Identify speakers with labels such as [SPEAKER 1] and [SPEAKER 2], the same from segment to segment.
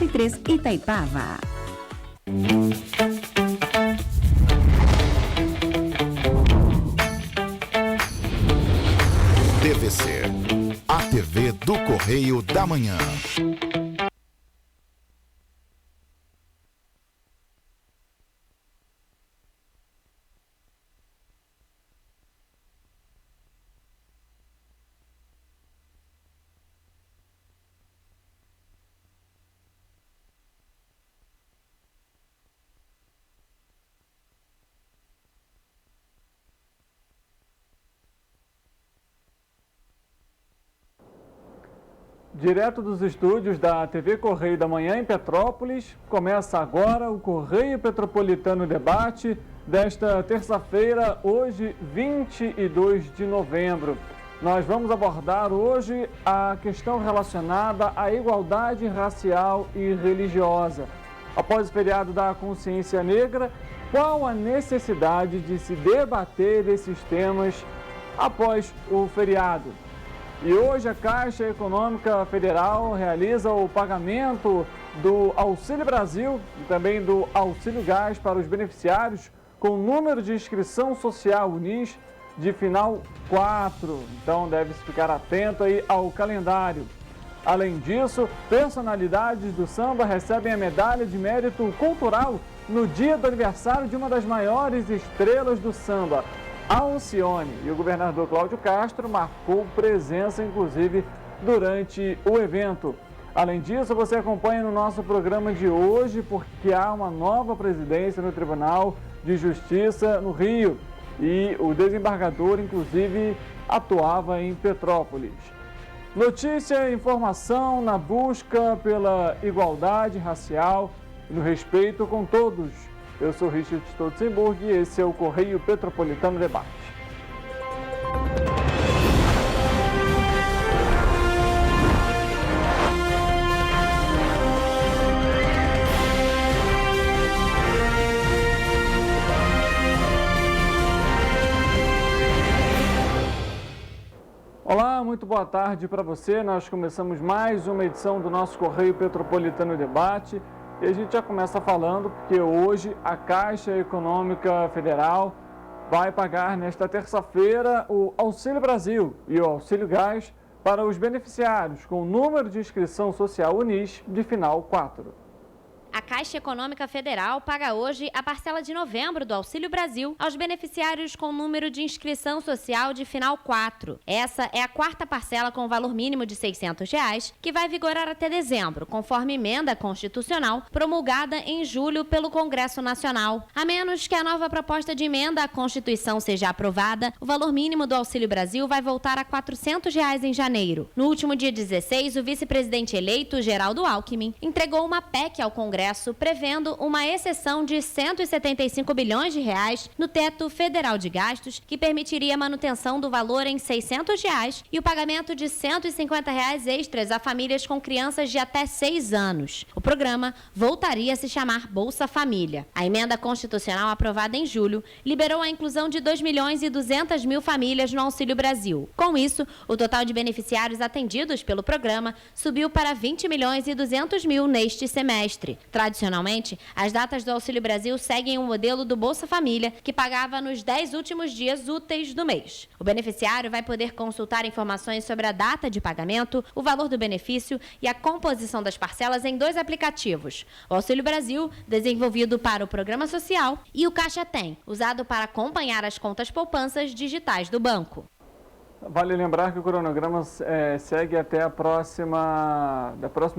[SPEAKER 1] 93 Itaipava.
[SPEAKER 2] TVC, a TV do Correio da Manhã.
[SPEAKER 3] Direto dos estúdios da TV Correio da Manhã em Petrópolis, começa agora o Correio Petropolitano Debate desta terça-feira, hoje 22 de novembro. Nós vamos abordar hoje a questão relacionada à igualdade racial e religiosa. Após o feriado da Consciência Negra, qual a necessidade de se debater esses temas após o feriado? E hoje a Caixa Econômica Federal realiza o pagamento do Auxílio Brasil e também do Auxílio Gás para os beneficiários com número de inscrição social UNIS de final 4. Então deve-se ficar atento aí ao calendário. Além disso, personalidades do samba recebem a medalha de mérito cultural no dia do aniversário de uma das maiores estrelas do samba, Alcione, e o governador Cláudio Castro marcou presença, inclusive, durante o evento. Além disso, você acompanha no nosso programa de hoje, porque há uma nova presidência no Tribunal de Justiça no Rio e o desembargador, inclusive, atuava em Petrópolis. Notícia e informação na busca pela igualdade racial e no respeito com todos. Eu sou Richard Stolzenburg e esse é o Correio Petropolitano Debate. Olá, muito boa tarde para você. Nós começamos mais uma edição do nosso Correio Petropolitano Debate. E a gente já começa falando porque hoje a Caixa Econômica Federal vai pagar nesta terça-feira o Auxílio Brasil e o Auxílio Gás para os beneficiários com o número de inscrição social UNIS de final 4.
[SPEAKER 4] A Caixa Econômica Federal paga hoje a parcela de novembro do Auxílio Brasil aos beneficiários com número de inscrição social de final 4. Essa é a quarta parcela com valor mínimo de R$ 600, que vai vigorar até dezembro, conforme emenda constitucional promulgada em julho pelo Congresso Nacional. A menos que a nova proposta de emenda à Constituição seja aprovada, o valor mínimo do Auxílio Brasil vai voltar a R$ 400 em janeiro. No último dia 16, o vice-presidente eleito, Geraldo Alckmin, entregou uma PEC ao Congresso prevendo uma exceção de R$ 175 bilhões no teto federal de gastos, que permitiria a manutenção do valor em R$ 600 e o pagamento de R$ 150 extras a famílias com crianças de até 6 anos. O programa voltaria a se chamar Bolsa Família. A emenda constitucional aprovada em julho liberou a inclusão de 2.200.000 famílias no Auxílio Brasil. Com isso, o total de beneficiários atendidos pelo programa subiu para 20.200.000 neste semestre. Tradicionalmente, as datas do Auxílio Brasil seguem o modelo do Bolsa Família, que pagava nos 10 últimos dias úteis do mês. O beneficiário vai poder consultar informações sobre a data de pagamento, o valor do benefício e a composição das parcelas em 2 aplicativos. O Auxílio Brasil, desenvolvido para o Programa Social, e o Caixa Tem, usado para acompanhar as contas poupanças digitais do banco.
[SPEAKER 3] Vale lembrar que o cronograma segue até próximo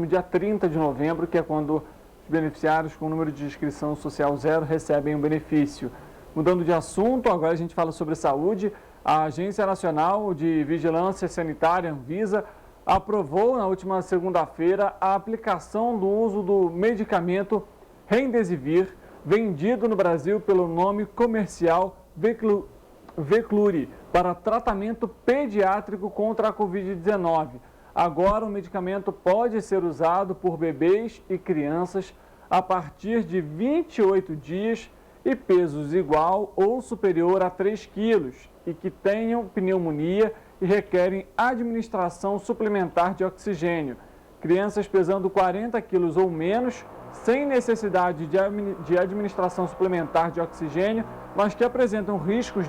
[SPEAKER 3] dia 30 de novembro, que é quando os beneficiários com número de inscrição social 0 recebem um benefício. Mudando de assunto, agora a gente fala sobre saúde. A Agência Nacional de Vigilância Sanitária, Anvisa, aprovou na última segunda-feira a aplicação do uso do medicamento Remdesivir, vendido no Brasil pelo nome comercial Veklury, para tratamento pediátrico contra a Covid-19. Agora, o medicamento pode ser usado por bebês e crianças a partir de 28 dias e pesos igual ou superior a 3 quilos e que tenham pneumonia e requerem administração suplementar de oxigênio. crianças pesando 40 quilos ou menos, sem necessidade de administração suplementar de oxigênio, mas que apresentam riscos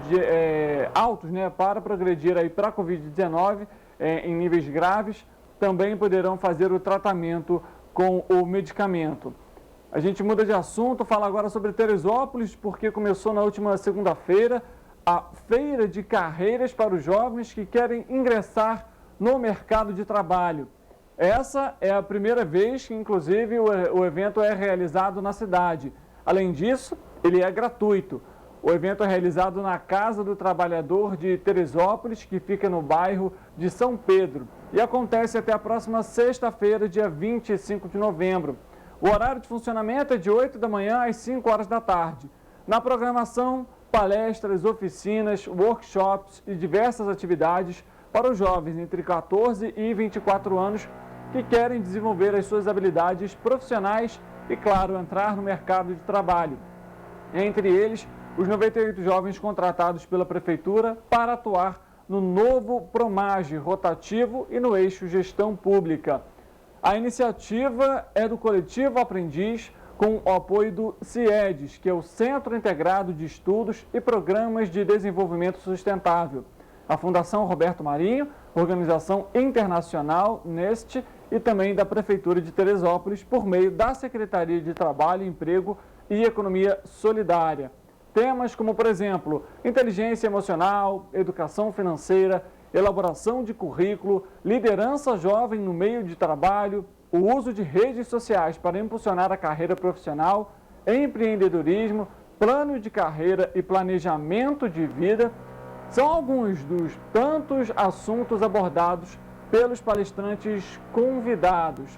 [SPEAKER 3] altos, né, para progredir aí para a Covid-19 em níveis graves, também poderão fazer o tratamento com o medicamento. A gente muda de assunto, fala agora sobre Teresópolis, porque começou na última segunda-feira a feira de carreiras para os jovens que querem ingressar no mercado de trabalho. Essa é a primeira vez que, inclusive, o evento é realizado na cidade. Além disso, ele é gratuito. O evento é realizado na Casa do Trabalhador de Teresópolis, que fica no bairro de São Pedro, e acontece até a próxima sexta-feira, dia 25 de novembro. O horário de funcionamento é de 8 da manhã às 5 horas da tarde. Na programação, palestras, oficinas, workshops e diversas atividades para os jovens entre 14 e 24 anos que querem desenvolver as suas habilidades profissionais e, claro, entrar no mercado de trabalho. Entre eles, os 98 jovens contratados pela Prefeitura para atuar no novo Promage rotativo e no eixo Gestão Pública. A iniciativa é do Coletivo Aprendiz, com o apoio do CIEDES, que é o Centro Integrado de Estudos e Programas de Desenvolvimento Sustentável, a Fundação Roberto Marinho, organização internacional NEST, e também da Prefeitura de Teresópolis, por meio da Secretaria de Trabalho, Emprego e Economia Solidária. Temas como, por exemplo, inteligência emocional, educação financeira, elaboração de currículo, liderança jovem no meio de trabalho, o uso de redes sociais para impulsionar a carreira profissional, empreendedorismo, plano de carreira e planejamento de vida, são alguns dos tantos assuntos abordados pelos palestrantes convidados.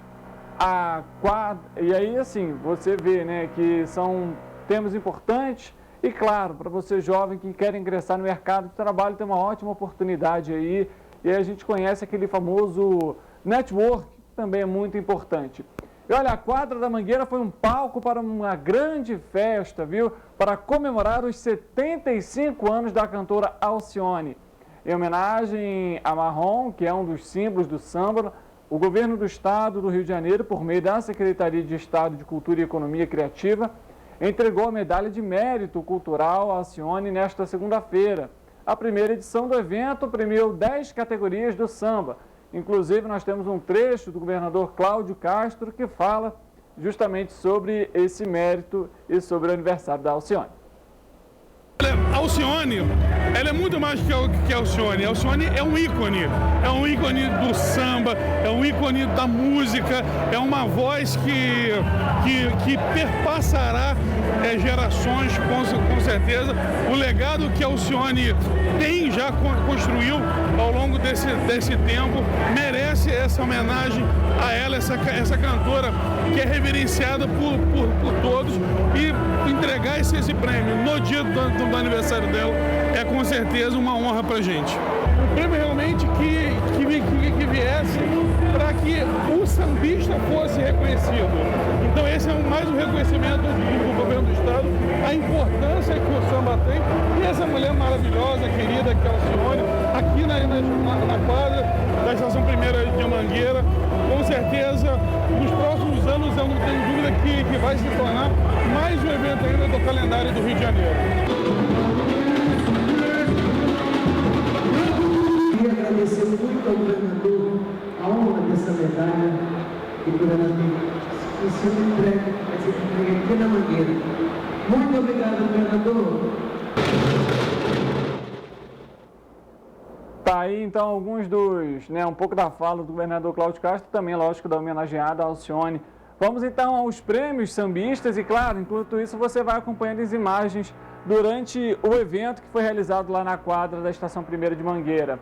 [SPEAKER 3] E aí, assim, você vê, né, que são temas importantes e, claro, para você jovem que quer ingressar no mercado de trabalho, tem uma ótima oportunidade aí. E aí a gente conhece aquele famoso network, que também é muito importante. E olha, a quadra da Mangueira foi um palco para uma grande festa, viu? Para comemorar os 75 anos da cantora Alcione. Em homenagem a Marrom, que é um dos símbolos do samba, o governo do estado do Rio de Janeiro, por meio da Secretaria de Estado de Cultura e Economia Criativa, entregou a medalha de mérito cultural à Alcione nesta segunda-feira. A primeira edição do evento premiou 10 categorias do samba. Inclusive, nós temos um trecho do governador Cláudio Castro que fala justamente sobre esse mérito e sobre o aniversário da Alcione.
[SPEAKER 1] A Alcione, ela é muito mais que a Alcione. A Alcione é um ícone do samba, é um ícone da música, é uma voz que perpassará gerações, com certeza. O legado que a Alcione já construiu ao longo desse tempo merece essa homenagem a ela, essa cantora que é reverenciada por todos, e entregar esse prêmio no dia do aniversário dela é com certeza uma honra pra gente. Um prêmio realmente que viesse para que o sambista fosse reconhecido. Então esse é mais um reconhecimento do governo do estado, a importância que o samba tem, e essa mulher maravilhosa, querida, que é a Alcione, aqui na quadra da Estação Primeira de Mangueira. Com certeza, nos próximos anos, eu não tenho dúvida que vai se tornar mais um evento ainda do calendário do Rio de Janeiro.
[SPEAKER 5] Queria agradecer muito ao governador a honra dessa medalha que o governador vai ser entregue aqui na Mangueira. Muito obrigado, governador.
[SPEAKER 3] Tá aí, então, alguns um pouco da fala do governador Cláudio Castro, também, lógico, da homenageada Alcione. Vamos, então, aos prêmios sambistas e, claro, enquanto isso, você vai acompanhando as imagens durante o evento que foi realizado lá na quadra da Estação Primeira de Mangueira.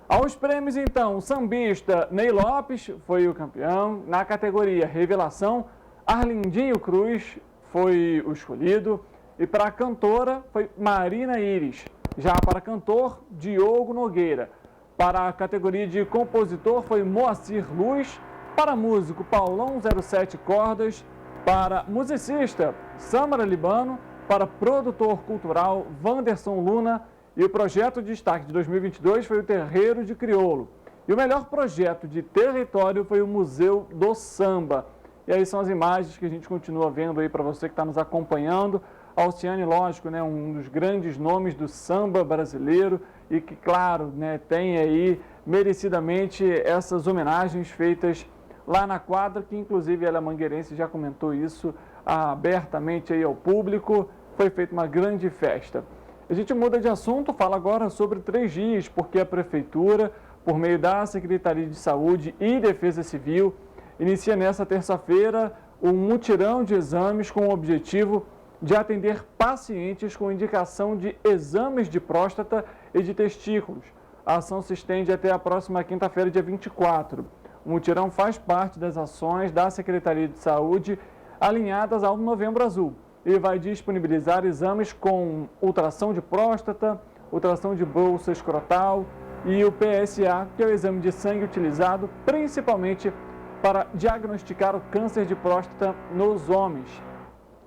[SPEAKER 3] Aos prêmios, então, o sambista Ney Lopes foi o campeão. Na categoria Revelação, Arlindinho Cruz foi o escolhido. E para a cantora foi Marina Iris. Já para cantor, Diogo Nogueira. Para a categoria de compositor foi Moacir Luz. Para músico, Paulão 07 Cordas. Para musicista, Samara Libano. Para produtor cultural, Wanderson Luna. E o projeto de destaque de 2022 foi o Terreiro de Crioulo. E o melhor projeto de território foi o Museu do Samba. E aí são as imagens que a gente continua vendo aí para você que está nos acompanhando. Alciane, lógico, né, um dos grandes nomes do samba brasileiro e que, claro, né, tem aí merecidamente essas homenagens feitas lá na quadra, que inclusive ela mangueirense já comentou isso abertamente aí ao público. Foi feita uma grande festa. A gente muda de assunto, fala agora sobre 3 dias, porque a Prefeitura, por meio da Secretaria de Saúde e Defesa Civil, inicia nesta terça-feira um mutirão de exames com o objetivo de atender pacientes com indicação de exames de próstata e de testículos. A ação se estende até a próxima quinta-feira, dia 24. O mutirão faz parte das ações da Secretaria de Saúde alinhadas ao Novembro Azul e vai disponibilizar exames com ultrassom de próstata, ultrassom de bolsa escrotal e o PSA, que é o exame de sangue utilizado principalmente para diagnosticar o câncer de próstata nos homens.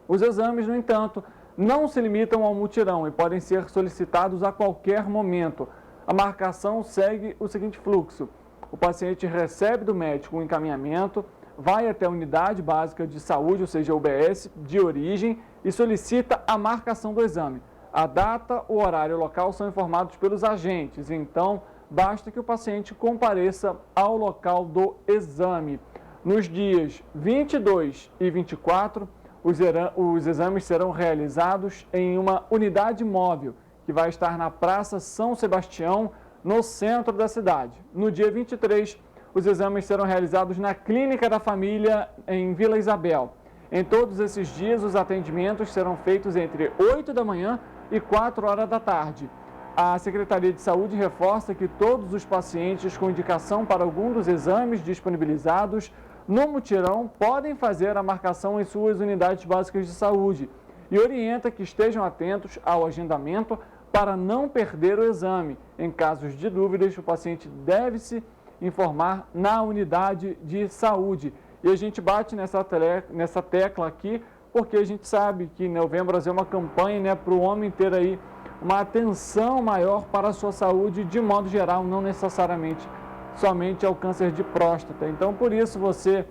[SPEAKER 3] Os exames, no entanto, não se limitam ao mutirão e podem ser solicitados a qualquer momento. A marcação segue o seguinte fluxo: o paciente recebe do médico um encaminhamento, vai até a unidade básica de saúde, ou seja, UBS, de origem, e solicita a marcação do exame. A data, o horário e o local são informados pelos agentes, então basta que o paciente compareça ao local do exame. Nos dias 22 e 24, os exames serão realizados em uma unidade móvel, que vai estar na Praça São Sebastião, no centro da cidade. No dia 23, os exames serão realizados na Clínica da Família, em Vila Isabel. Em todos esses dias, os atendimentos serão feitos entre 8 da manhã e 4 horas da tarde. A Secretaria de Saúde reforça que todos os pacientes com indicação para algum dos exames disponibilizados no mutirão podem fazer a marcação em suas unidades básicas de saúde e orienta que estejam atentos ao agendamento para não perder o exame. Em casos de dúvidas, o paciente deve se informar na unidade de saúde. E a gente bate nessa tecla aqui, porque a gente sabe que Novembro Azul é uma campanha, né, para o homem ter aí uma atenção maior para a sua saúde de modo geral, não necessariamente somente ao câncer de próstata. Então, por isso, você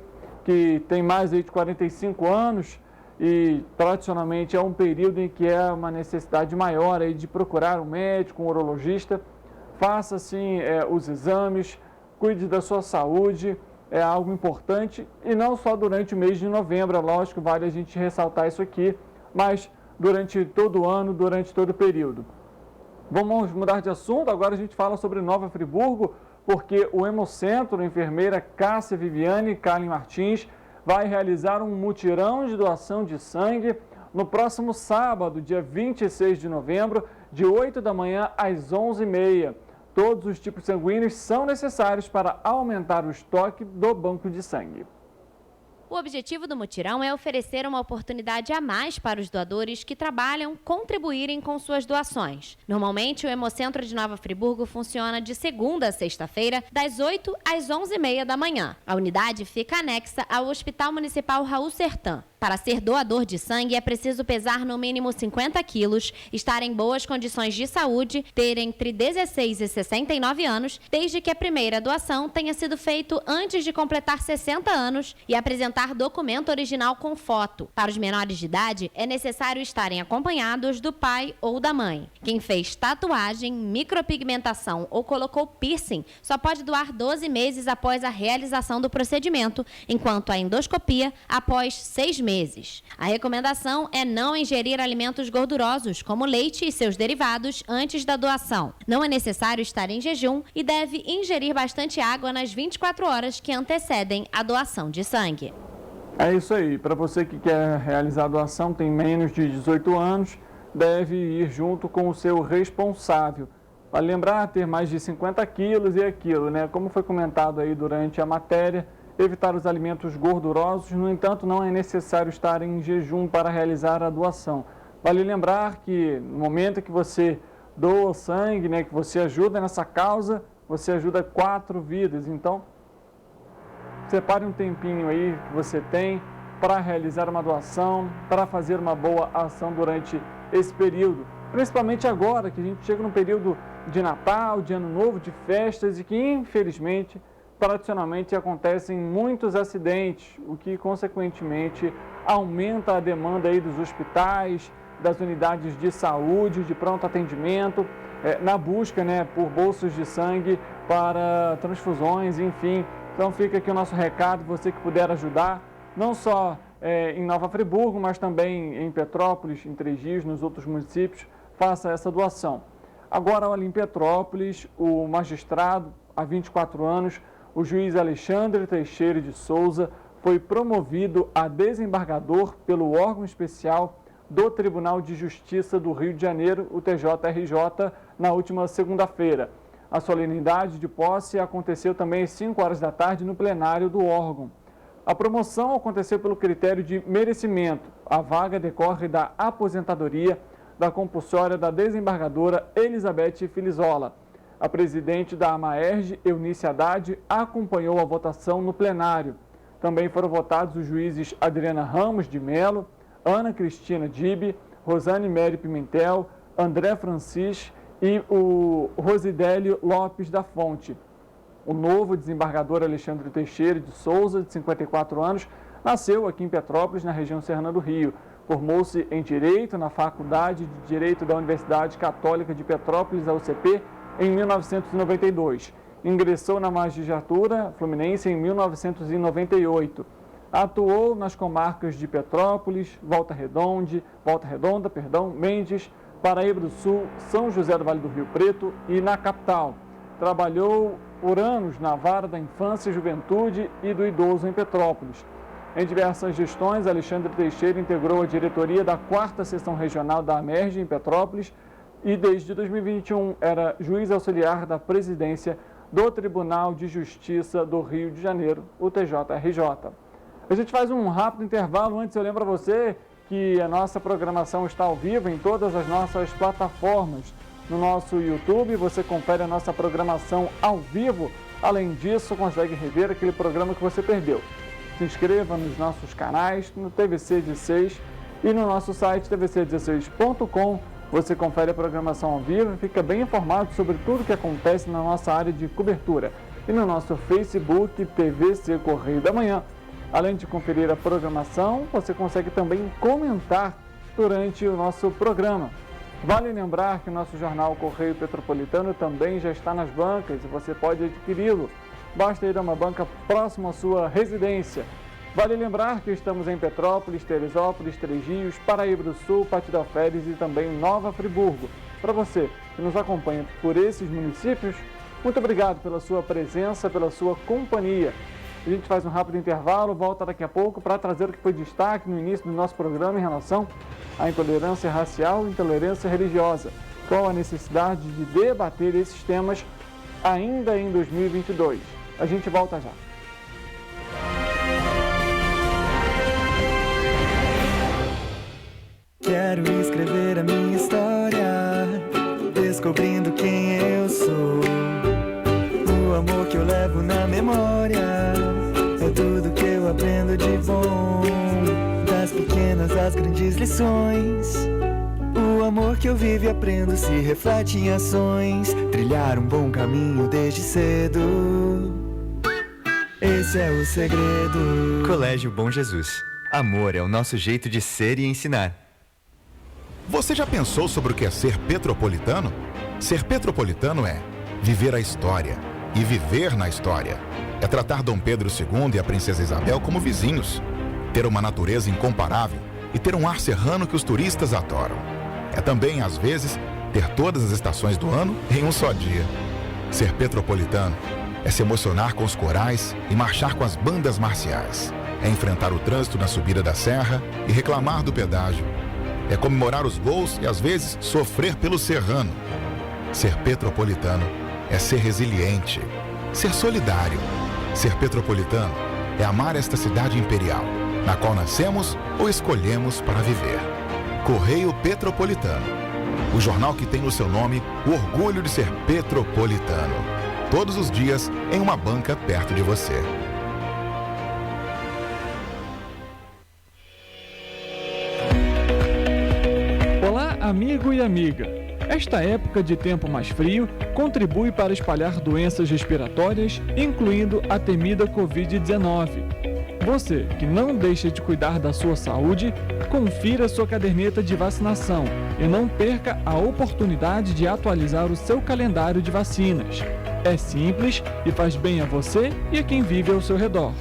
[SPEAKER 3] que tem mais de 45 anos e tradicionalmente é um período em que é uma necessidade maior aí de procurar um médico, um urologista, faça sim os exames, cuide da sua saúde, é algo importante e não só durante o mês de novembro, é lógico, vale a gente ressaltar isso aqui, mas durante todo o ano, durante todo o período. Vamos mudar de assunto, agora a gente fala sobre Nova Friburgo, porque o Hemocentro, a enfermeira Cássia Viviane Kalin Martins, vai realizar um mutirão de doação de sangue no próximo sábado, dia 26 de novembro, de 8 da manhã às 11h30. Todos os tipos sanguíneos são necessários para aumentar o estoque do banco de sangue.
[SPEAKER 4] O objetivo do mutirão é oferecer uma oportunidade a mais para os doadores que trabalham contribuírem com suas doações. Normalmente, o Hemocentro de Nova Friburgo funciona de segunda a sexta-feira, das 8 às 11h30 da manhã. A unidade fica anexa ao Hospital Municipal Raul Sertã. Para ser doador de sangue, é preciso pesar no mínimo 50 quilos, estar em boas condições de saúde, ter entre 16 e 69 anos, desde que a primeira doação tenha sido feita antes de completar 60 anos e apresentar documento original com foto. Para os menores de idade, é necessário estarem acompanhados do pai ou da mãe. Quem fez tatuagem, micropigmentação ou colocou piercing só pode doar 12 meses após a realização do procedimento, enquanto a endoscopia após 6 meses. A recomendação é não ingerir alimentos gordurosos, como leite e seus derivados, antes da doação. Não é necessário estar em jejum e deve ingerir bastante água nas 24 horas que antecedem a doação de sangue.
[SPEAKER 3] É isso aí. Para você que quer realizar a doação, tem menos de 18 anos, deve ir junto com o seu responsável. Vale lembrar, ter mais de 50 quilos e aquilo, né? Como foi comentado aí durante a matéria, evitar os alimentos gordurosos, no entanto, não é necessário estar em jejum para realizar a doação. Vale lembrar que no momento que você doa sangue, né, que você ajuda nessa causa, você ajuda 4 vidas. Então, separe um tempinho aí que você tem para realizar uma doação, para fazer uma boa ação durante esse período. principalmente agora que a gente chega num período de Natal, de Ano Novo, de festas e que, infelizmente, tradicionalmente acontecem muitos acidentes, o que, consequentemente, aumenta a demanda aí dos hospitais, das unidades de saúde, de pronto atendimento, na busca, por bolsas de sangue para transfusões, enfim. Então fica aqui o nosso recado, você que puder ajudar, não só em Nova Friburgo, mas também em Petrópolis, em Três Rios, nos outros municípios, faça essa doação. Agora, olha, em Petrópolis, o magistrado, há 24 anos, o juiz Alexandre Teixeira de Souza, foi promovido a desembargador pelo órgão especial do Tribunal de Justiça do Rio de Janeiro, o TJRJ, na última segunda-feira. A solenidade de posse aconteceu também às 5 horas da tarde no plenário do órgão. A promoção aconteceu pelo critério de merecimento. A vaga decorre da aposentadoria da compulsória da desembargadora Elizabeth Filizola. A presidente da AMAERJ, Eunice Haddad, acompanhou a votação no plenário. Também foram votados os juízes Adriana Ramos de Melo, Ana Cristina Dibe, Rosane Mary Pimentel, André Francis e o Rosidélio Lopes da Fonte. O novo desembargador Alexandre Teixeira de Souza, de 54 anos, nasceu aqui em Petrópolis, na região serrana do Rio. Formou-se em Direito na Faculdade de Direito da Universidade Católica de Petrópolis, a UCP, em 1992. Ingressou na magistratura fluminense em 1998. Atuou nas comarcas de Petrópolis, Volta Redonda, Mendes, Paraíba do Sul, São José do Vale do Rio Preto e na capital. Trabalhou por anos na Vara da Infância e Juventude e do Idoso em Petrópolis. Em diversas gestões, Alexandre Teixeira integrou a diretoria da 4ª Seção Regional da AMERJ em Petrópolis e desde 2021 era juiz auxiliar da presidência do Tribunal de Justiça do Rio de Janeiro, o TJRJ. A gente faz um rápido intervalo. Antes eu lembro a você que a nossa programação está ao vivo em todas as nossas plataformas. No nosso YouTube você confere a nossa programação ao vivo. Além disso, consegue rever aquele programa que você perdeu. Se inscreva nos nossos canais, no TVC 16 e no nosso site tvc16.com. Você confere a programação ao vivo e fica bem informado sobre tudo que acontece na nossa área de cobertura. E no nosso Facebook, TVC Correio da Manhã. Além de conferir a programação, você consegue também comentar durante o nosso programa. Vale lembrar que o nosso jornal Correio Petropolitano também já está nas bancas e você pode adquiri-lo. Basta ir a uma banca próxima à sua residência. Vale lembrar que estamos em Petrópolis, Teresópolis, Três Rios, Paraíba do Sul, Pati de Alferes e também Nova Friburgo. Para você que nos acompanha por esses municípios, muito obrigado pela sua presença, pela sua companhia. A gente faz um rápido intervalo, volta daqui a pouco para trazer o que foi destaque no início do nosso programa em relação à intolerância racial e intolerância religiosa. Qual a necessidade de debater esses temas ainda em 2022? A gente volta já.
[SPEAKER 6] Quero escrever a minha história, descobrindo quem eu sou. O amor que eu levo na memória é tudo que eu aprendo de bom. Das pequenas às grandes lições, o amor que eu vivo e aprendo se reflete em ações. Trilhar um bom caminho desde cedo, esse é o segredo.
[SPEAKER 7] Colégio Bom Jesus. Amor é o nosso jeito de ser e ensinar.
[SPEAKER 2] Você já pensou sobre o que é ser petropolitano? Ser petropolitano é viver a história e viver na história. É tratar Dom Pedro II e a Princesa Isabel como vizinhos. Ter uma natureza incomparável e ter um ar serrano que os turistas adoram. É também, às vezes, ter todas as estações do ano em um só dia. Ser petropolitano é se emocionar com os corais e marchar com as bandas marciais. É enfrentar o trânsito na subida da serra e reclamar do pedágio. É comemorar os gols e, às vezes, sofrer pelo serrano. Ser petropolitano é ser resiliente, ser solidário. Ser petropolitano é amar esta cidade imperial, na qual nascemos ou escolhemos para viver. Correio Petropolitano, o jornal que tem no seu nome o orgulho de ser petropolitano. Todos os dias em uma banca perto de você.
[SPEAKER 3] amigo e amiga, esta época de tempo mais frio contribui para espalhar doenças respiratórias, incluindo a temida Covid-19. Você que não deixa de cuidar da sua saúde, confira sua caderneta de vacinação e não perca a oportunidade de atualizar o seu calendário de vacinas. É simples e faz bem a você e a quem vive ao seu redor.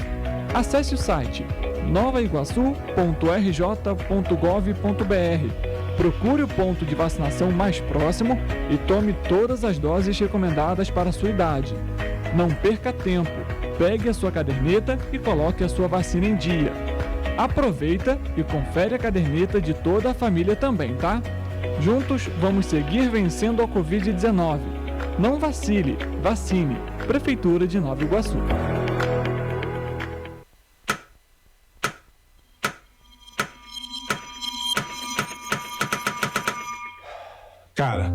[SPEAKER 3] Acesse o site novaiguaçu.rj.gov.br. Procure o ponto de vacinação mais próximo e tome todas as doses recomendadas para a sua idade. Não perca tempo, pegue a sua caderneta e coloque a sua vacina em dia. Aproveita e confere a caderneta de toda a família também, tá? Juntos vamos seguir vencendo a Covid-19. Não vacile, vacine. Prefeitura de Nova Iguaçu.
[SPEAKER 8] Cara,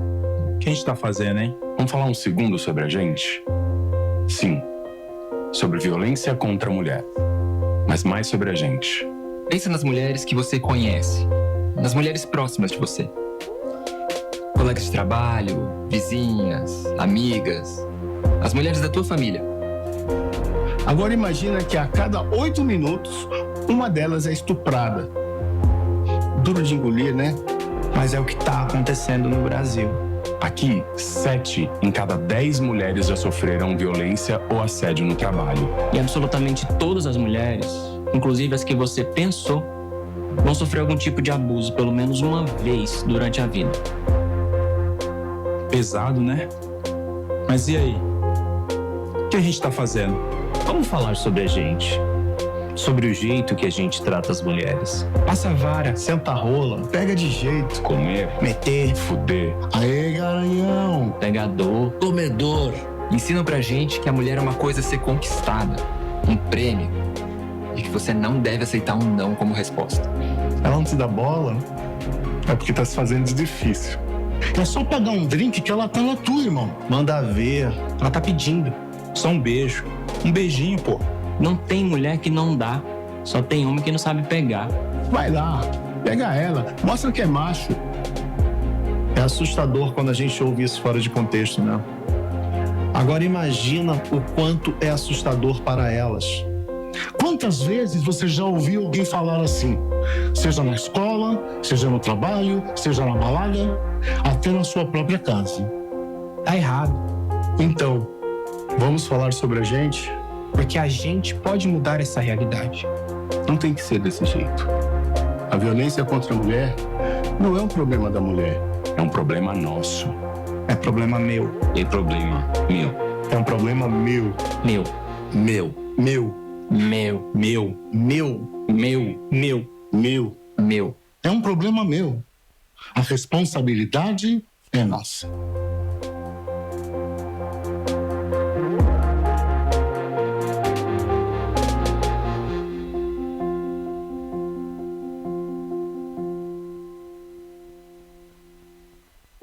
[SPEAKER 8] o que a gente tá fazendo, hein?
[SPEAKER 9] Vamos falar um segundo sobre a gente? Sim, sobre violência contra a mulher, mas mais sobre a gente.
[SPEAKER 10] Pensa nas mulheres que você conhece, nas mulheres próximas de você. Colegas de trabalho, vizinhas, amigas, as mulheres da tua família.
[SPEAKER 8] Agora imagina que a cada 8 minutos, uma delas é estuprada. Duro de engolir, né?
[SPEAKER 11] Mas é o que está acontecendo no Brasil.
[SPEAKER 9] Aqui, 7 em cada 10 mulheres já sofreram violência ou assédio no trabalho.
[SPEAKER 11] E absolutamente todas as mulheres, inclusive as que você pensou, vão sofrer algum tipo de abuso pelo menos uma vez durante a vida.
[SPEAKER 8] Pesado, né? Mas e aí? O que a gente está fazendo?
[SPEAKER 12] Vamos falar sobre a gente. Sobre o jeito que a gente trata as mulheres.
[SPEAKER 8] Passa a vara, senta a rola, pega de jeito.
[SPEAKER 9] Comer,
[SPEAKER 8] meter,
[SPEAKER 9] fuder.
[SPEAKER 8] Aê, garanhão.
[SPEAKER 11] Pegador,
[SPEAKER 10] comedor. Ensinam pra gente que a mulher é uma coisa a ser conquistada, um prêmio, e que você não deve aceitar um não como resposta.
[SPEAKER 8] Ela não te dá bola, é porque tá se fazendo de difícil. É só pagar um drink que ela tá na tua, irmão. Manda ver, ela tá pedindo. Só um beijo, um beijinho, pô.
[SPEAKER 11] Não tem mulher que não dá, só tem homem que não sabe pegar.
[SPEAKER 8] Vai lá, pega ela, mostra que é macho. É assustador quando a gente ouve isso fora de contexto, né? Agora imagina o quanto é assustador para elas. Quantas vezes você já ouviu alguém falar assim? Seja na escola, seja no trabalho, seja na balada, até na sua própria casa.
[SPEAKER 11] Tá errado.
[SPEAKER 8] Então, vamos falar sobre a gente?
[SPEAKER 11] Porque a gente pode mudar essa realidade.
[SPEAKER 8] Não tem que ser desse jeito. A violência contra a mulher não é um problema da mulher.
[SPEAKER 9] É um problema nosso.
[SPEAKER 8] É problema meu.
[SPEAKER 9] É problema meu.
[SPEAKER 8] É um problema meu.
[SPEAKER 11] Meu.
[SPEAKER 9] Meu.
[SPEAKER 8] Meu.
[SPEAKER 11] Meu.
[SPEAKER 8] Meu. Meu.
[SPEAKER 11] Meu.
[SPEAKER 8] Meu. Meu.
[SPEAKER 11] Meu.
[SPEAKER 8] É um problema meu. A responsabilidade é nossa.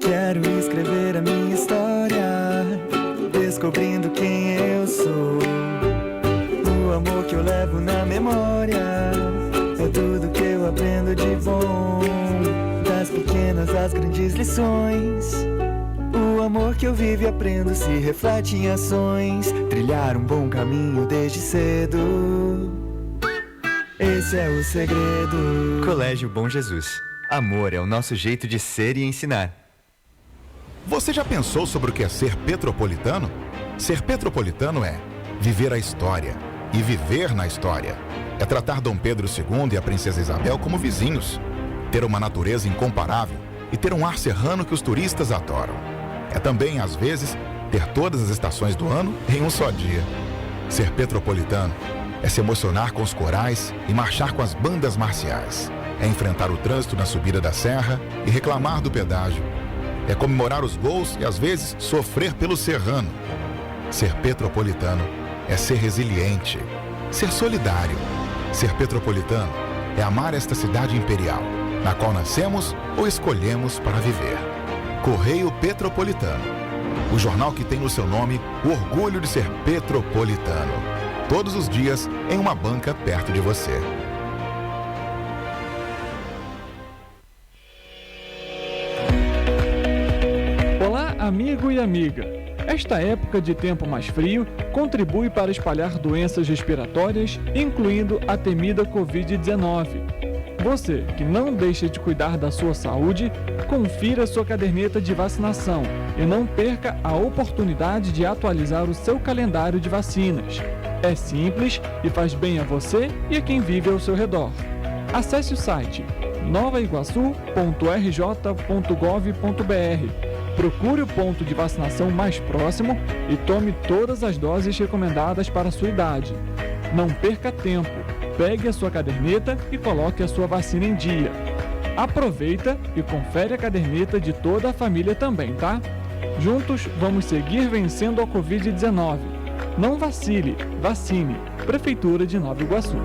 [SPEAKER 6] Quero escrever a minha história, descobrindo quem eu sou. O amor que eu levo na memória é tudo que eu aprendo de bom. Das pequenas às grandes lições, o amor que eu vivo e aprendo se reflete em ações. Trilhar um bom caminho desde cedo, esse é o segredo.
[SPEAKER 7] Colégio Bom Jesus. Amor é o nosso jeito de ser e ensinar.
[SPEAKER 2] Você já pensou sobre o que é ser petropolitano? Ser petropolitano é viver a história e viver na história. É tratar Dom Pedro II e a Princesa Isabel como vizinhos. Ter uma natureza incomparável e ter um ar serrano que os turistas adoram. É também, às vezes, ter todas as estações do ano em um só dia. Ser petropolitano é se emocionar com os corais e marchar com as bandas marciais. É enfrentar o trânsito na subida da serra e reclamar do pedágio. É comemorar os gols e, às vezes, sofrer pelo serrano. Ser petropolitano é ser resiliente, ser solidário. Ser petropolitano é amar esta cidade imperial, na qual nascemos ou escolhemos para viver. Correio Petropolitano, o jornal que tem no seu nome o orgulho de ser petropolitano. Todos os dias em uma banca perto de você.
[SPEAKER 3] amigo e amiga, esta época de tempo mais frio contribui para espalhar doenças respiratórias, incluindo a temida Covid-19. Você que não deixa de cuidar da sua saúde, confira sua caderneta de vacinação e não perca a oportunidade de atualizar o seu calendário de vacinas. É simples e faz bem a você e a quem vive ao seu redor. Acesse o site novaiguaçu.rj.gov.br. Procure o ponto de vacinação mais próximo e tome todas as doses recomendadas para a sua idade. Não perca tempo. Pegue a sua caderneta e coloque a sua vacina em dia. Aproveita e confere a caderneta de toda a família também, tá? Juntos vamos seguir vencendo a Covid-19. Não vacile, vacine. Prefeitura de Nova Iguaçu.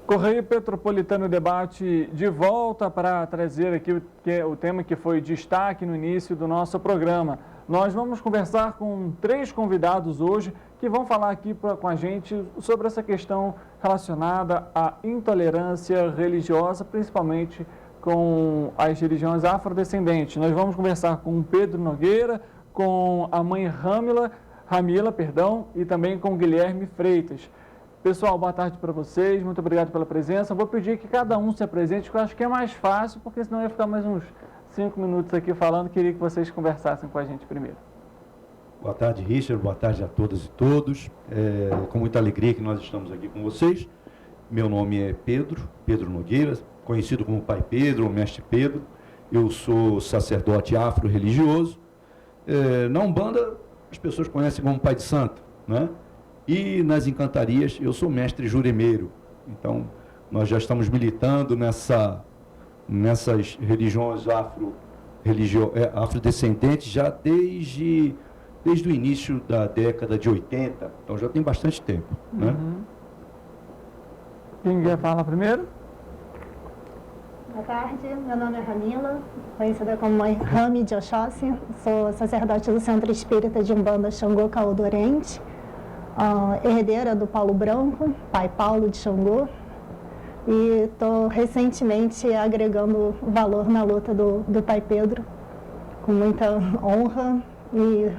[SPEAKER 3] Correio Petropolitano Debate de volta para trazer aqui o tema que foi destaque no início do nosso programa. Nós vamos conversar com 3 convidados hoje que vão falar aqui com a gente sobre essa questão relacionada à intolerância religiosa, principalmente com as religiões afrodescendentes. Nós vamos conversar com o Pedro Nogueira, com a mãe Ramila, e também com o Guilherme Freitas. Pessoal, boa tarde para vocês, muito obrigado pela presença. Vou pedir que cada um se apresente, que eu acho que é mais fácil, porque senão ia ficar mais uns 5 minutos aqui falando. Queria que vocês conversassem com a gente primeiro.
[SPEAKER 13] Boa tarde, Richard, boa tarde a todas e todos. Com muita alegria que nós estamos aqui com vocês. Meu nome é Pedro Nogueira, conhecido como Pai Pedro ou Mestre Pedro. Eu sou sacerdote afro-religioso. Na Umbanda, as pessoas conhecem como Pai de Santo, né? E nas encantarias, eu sou mestre juremeiro. Então, nós já estamos militando nessas religiões afrodescendentes já desde o início da década de 80. Então, já tem bastante tempo. Né?
[SPEAKER 3] Quem quer falar primeiro?
[SPEAKER 14] Boa tarde, meu nome é Ramila, conhecida como Mãe Rami de Oxóssi. Sou sacerdote do Centro Espírita de Umbanda Xangô Caô do Oriente. Herdeira do Paulo Branco, pai Paulo de Xangô, e estou recentemente agregando valor na luta do pai Pedro, com muita honra e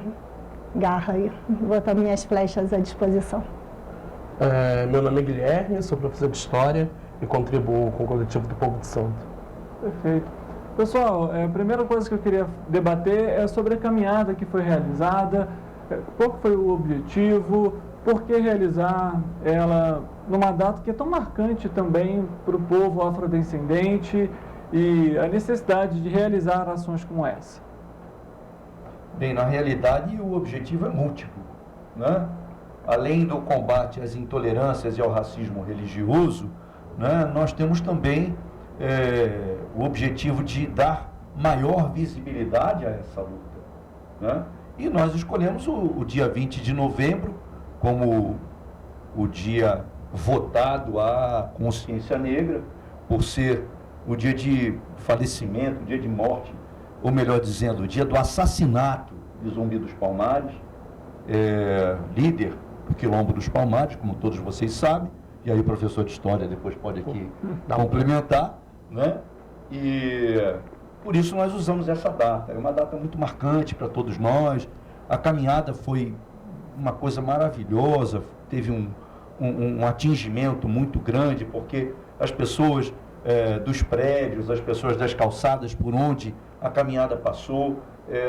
[SPEAKER 14] garra, e botando minhas flechas à disposição.
[SPEAKER 15] Meu nome é Guilherme, sou professor de História e contribuo com o Coletivo do Povo de Santo.
[SPEAKER 3] Perfeito. Pessoal, a primeira coisa que eu queria debater é sobre a caminhada que foi realizada, qual foi o objetivo, por que realizar ela numa data que é tão marcante também para o povo afrodescendente e a necessidade de realizar ações como essa?
[SPEAKER 13] Bem, na realidade o objetivo é múltiplo, né? Além do combate às intolerâncias e ao racismo religioso, né, nós temos também o objetivo de dar maior visibilidade a essa luta, né? E nós escolhemos o dia 20 de novembro como o dia votado à consciência negra, por ser o dia de falecimento, o dia de morte, ou melhor dizendo, o dia do assassinato de Zumbi dos Palmares, líder do Quilombo dos Palmares, como todos vocês sabem, e aí o professor de História depois pode aqui complementar, né? E por isso nós usamos essa data, é uma data muito marcante para todos nós. A caminhada foi uma coisa maravilhosa, teve um atingimento muito grande, porque as pessoas dos prédios, as pessoas das calçadas por onde a caminhada passou,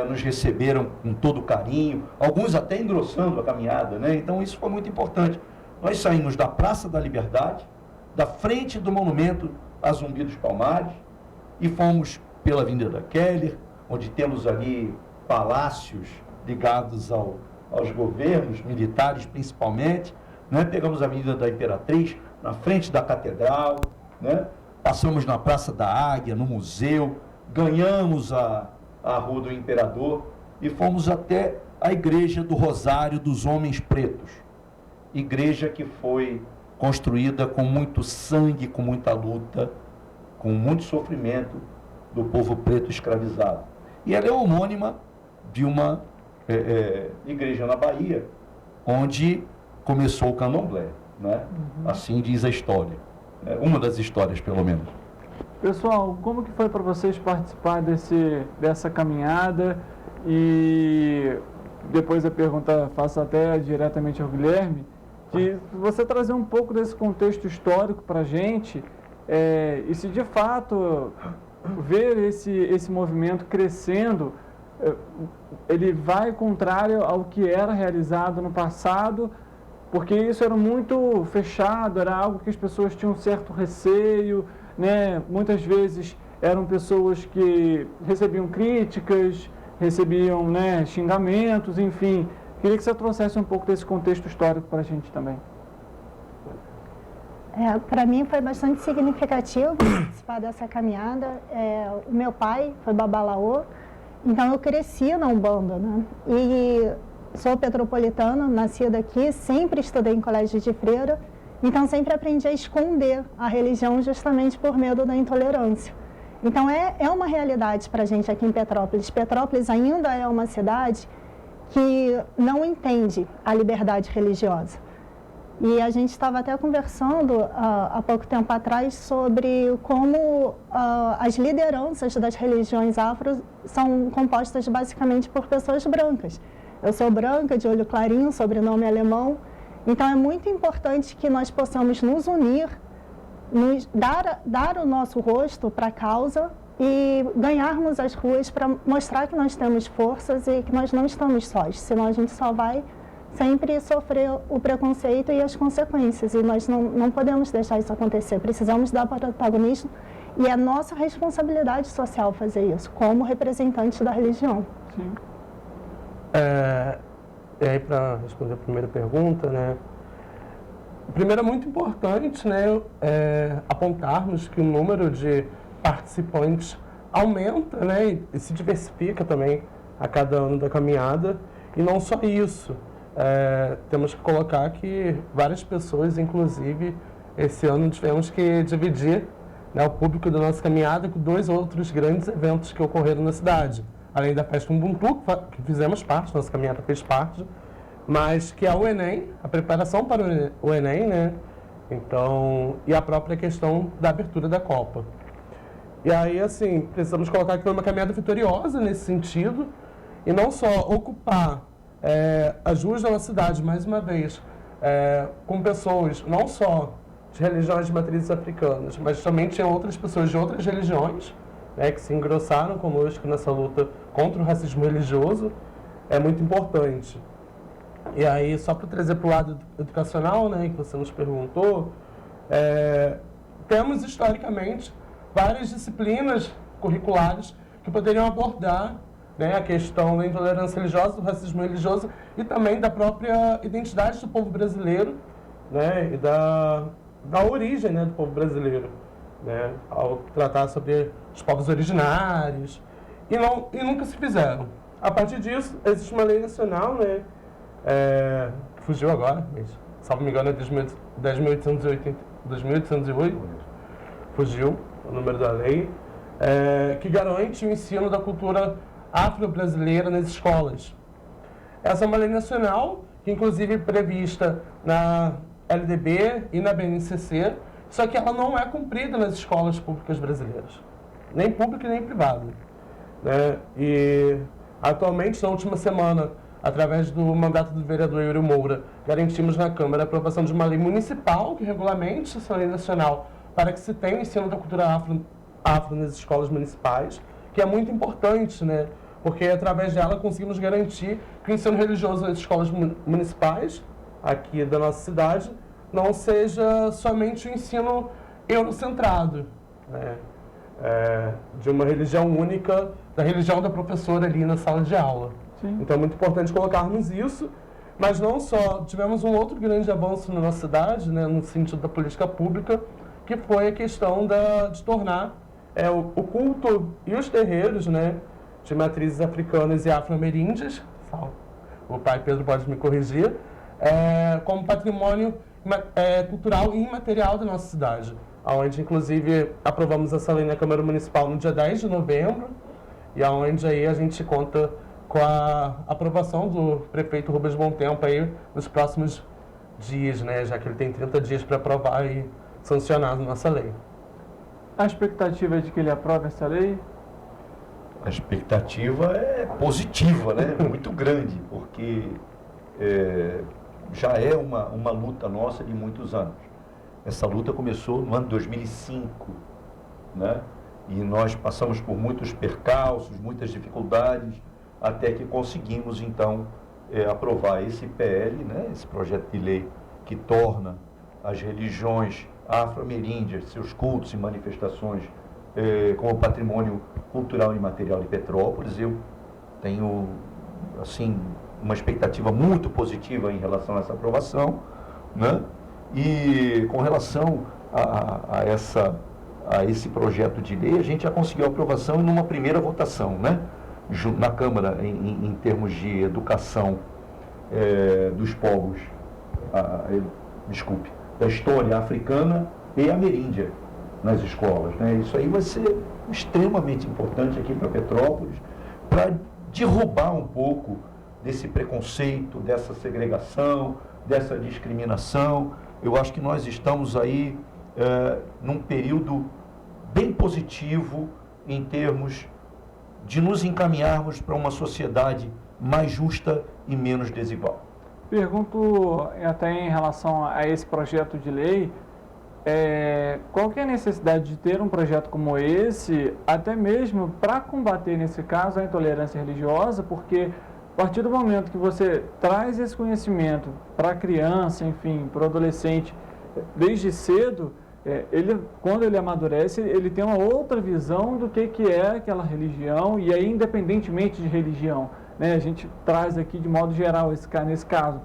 [SPEAKER 13] nos receberam com todo carinho, alguns até engrossando a caminhada, né? Então isso foi muito importante. Nós saímos da Praça da Liberdade, da frente do monumento a Zumbi dos Palmares, e fomos pela Avenida Keller, onde temos ali palácios ligados aos governos, militares principalmente, né? Pegamos a Avenida da Imperatriz, na frente da Catedral, né? Passamos na Praça da Águia, no museu, ganhamos a Rua do Imperador e fomos até a Igreja do Rosário dos Homens Pretos, igreja que foi construída com muito sangue, com muita luta, com muito sofrimento do povo preto escravizado. E ela é homônima de uma igreja na Bahia, onde começou o candomblé, né? Assim diz a história. uma das histórias, pelo menos.
[SPEAKER 3] Pessoal, como que foi para vocês participar dessa caminhada? E depois a pergunta faço até diretamente ao Guilherme, de você trazer um pouco desse contexto histórico para a gente, e se de fato ver esse movimento crescendo, ele vai contrário ao que era realizado no passado, porque isso era muito fechado, era algo que as pessoas tinham um certo receio, né? Muitas vezes eram pessoas que recebiam críticas, recebiam, né, xingamentos, enfim. Queria que você trouxesse um pouco desse contexto histórico para a gente também.
[SPEAKER 14] Para mim foi bastante significativo participar dessa caminhada. O meu pai foi babalaô, então eu cresci na Umbanda, né? E sou petropolitana, nascida aqui, sempre estudei em colégio de freira, então sempre aprendi a esconder a religião justamente por medo da intolerância. Então é uma realidade para a gente aqui em Petrópolis. Petrópolis ainda é uma cidade que não entende a liberdade religiosa. E a gente estava até conversando há pouco tempo atrás sobre como as lideranças das religiões afro são compostas basicamente por pessoas brancas. Eu sou branca, de olho clarinho, sobrenome alemão. Então é muito importante que nós possamos nos unir, dar o nosso rosto para a causa e ganharmos as ruas para mostrar que nós temos forças e que nós não estamos sós, senão a gente só vai sempre sofrer o preconceito e as consequências, e nós não podemos deixar isso acontecer, precisamos dar protagonismo e é nossa responsabilidade social fazer isso, como representantes da religião.
[SPEAKER 3] Sim.
[SPEAKER 15] E aí, para responder a primeira pergunta, né? Primeiro, é muito importante, né, apontarmos que o número de participantes aumenta, né, e se diversifica também a cada ano da caminhada. E não só isso, temos que colocar que várias pessoas, inclusive, esse ano tivemos que dividir, né, o público da nossa caminhada com 2 outros grandes eventos que ocorreram na cidade. Além da festa Ubuntu, que fizemos parte, nossa caminhada fez parte, mas que é o Enem, a preparação para o Enem, né? Então, e a própria questão da abertura da Copa. E aí, assim, precisamos colocar que foi uma caminhada vitoriosa nesse sentido, e não só ocupar as ruas da nossa cidade, mais uma vez, com pessoas não só de religiões de matrizes africanas, mas também tinha outras pessoas de outras religiões, né, que se engrossaram conosco nessa luta contra o racismo religioso, é muito importante. E aí, só para trazer para o lado educacional, né, que você nos perguntou, temos historicamente várias disciplinas curriculares que poderiam abordar, né, a questão da intolerância religiosa, do racismo religioso e também da própria identidade do povo brasileiro, né, e da origem, né, do povo brasileiro, né, ao tratar sobre os povos originários, e nunca se fizeram. A partir disso, existe uma lei nacional, né, fugiu agora, mas, salvo me engano, é 10.808, fugiu o número da lei, que garante o ensino da cultura afro-brasileira nas escolas. Essa é uma lei nacional, que inclusive é prevista na LDB e na BNCC, só que ela não é cumprida nas escolas públicas brasileiras, nem pública nem privada, né? E atualmente, na última semana, através do mandato do vereador Yuri Moura, garantimos na Câmara a aprovação de uma lei municipal que regulamente essa lei nacional para que se tenha o ensino da cultura afro nas escolas municipais, que é muito importante, né? Porque através dela conseguimos garantir que o ensino religioso nas escolas municipais, aqui da nossa cidade, não seja somente o ensino eurocentrado, né? De uma religião única, da religião da professora ali na sala de aula. Sim. Então é muito importante colocarmos isso, mas não só, tivemos um outro grande avanço na nossa cidade, né, no sentido da política pública, que foi a questão de tornar o culto e os terreiros, né, de matrizes africanas e afro-ameríndias, o pai Pedro pode me corrigir, como patrimônio cultural e imaterial da nossa cidade, onde inclusive aprovamos essa lei na Câmara Municipal no dia 10 de novembro, e onde aí a gente conta com a aprovação do prefeito Rubens Bom Tempo aí nos próximos dias, né, já que ele tem 30 dias para aprovar e sancionado na nossa lei.
[SPEAKER 3] A expectativa é de que ele aprove essa lei?
[SPEAKER 13] A expectativa é positiva, né? Muito grande, porque já é uma luta nossa de muitos anos. Essa luta começou no ano 2005, né? E nós passamos por muitos percalços, muitas dificuldades, até que conseguimos, então, aprovar esse PL, né? Esse projeto de lei que torna as religiões afro-ameríndias, seus cultos e manifestações como patrimônio cultural e material de Petrópolis. Eu tenho, assim, uma expectativa muito positiva em relação a essa aprovação, né? E com relação a esse projeto de lei, a gente já conseguiu a aprovação numa primeira votação, né? Na Câmara, em termos de educação dos povos, da história africana e ameríndia nas escolas, né? Isso aí vai ser extremamente importante aqui para Petrópolis, para derrubar um pouco desse preconceito, dessa segregação, dessa discriminação. Eu acho que nós estamos aí num período bem positivo em termos de nos encaminharmos para uma sociedade mais justa e menos desigual.
[SPEAKER 3] Pergunto até em relação a esse projeto de lei, qual que é a necessidade de ter um projeto como esse, até mesmo para combater, nesse caso, a intolerância religiosa, porque a partir do momento que você traz esse conhecimento para a criança, enfim, para o adolescente, desde cedo, quando ele amadurece, ele tem uma outra visão do que é aquela religião, e aí independentemente de religião, né? A gente traz aqui de modo geral nesse caso,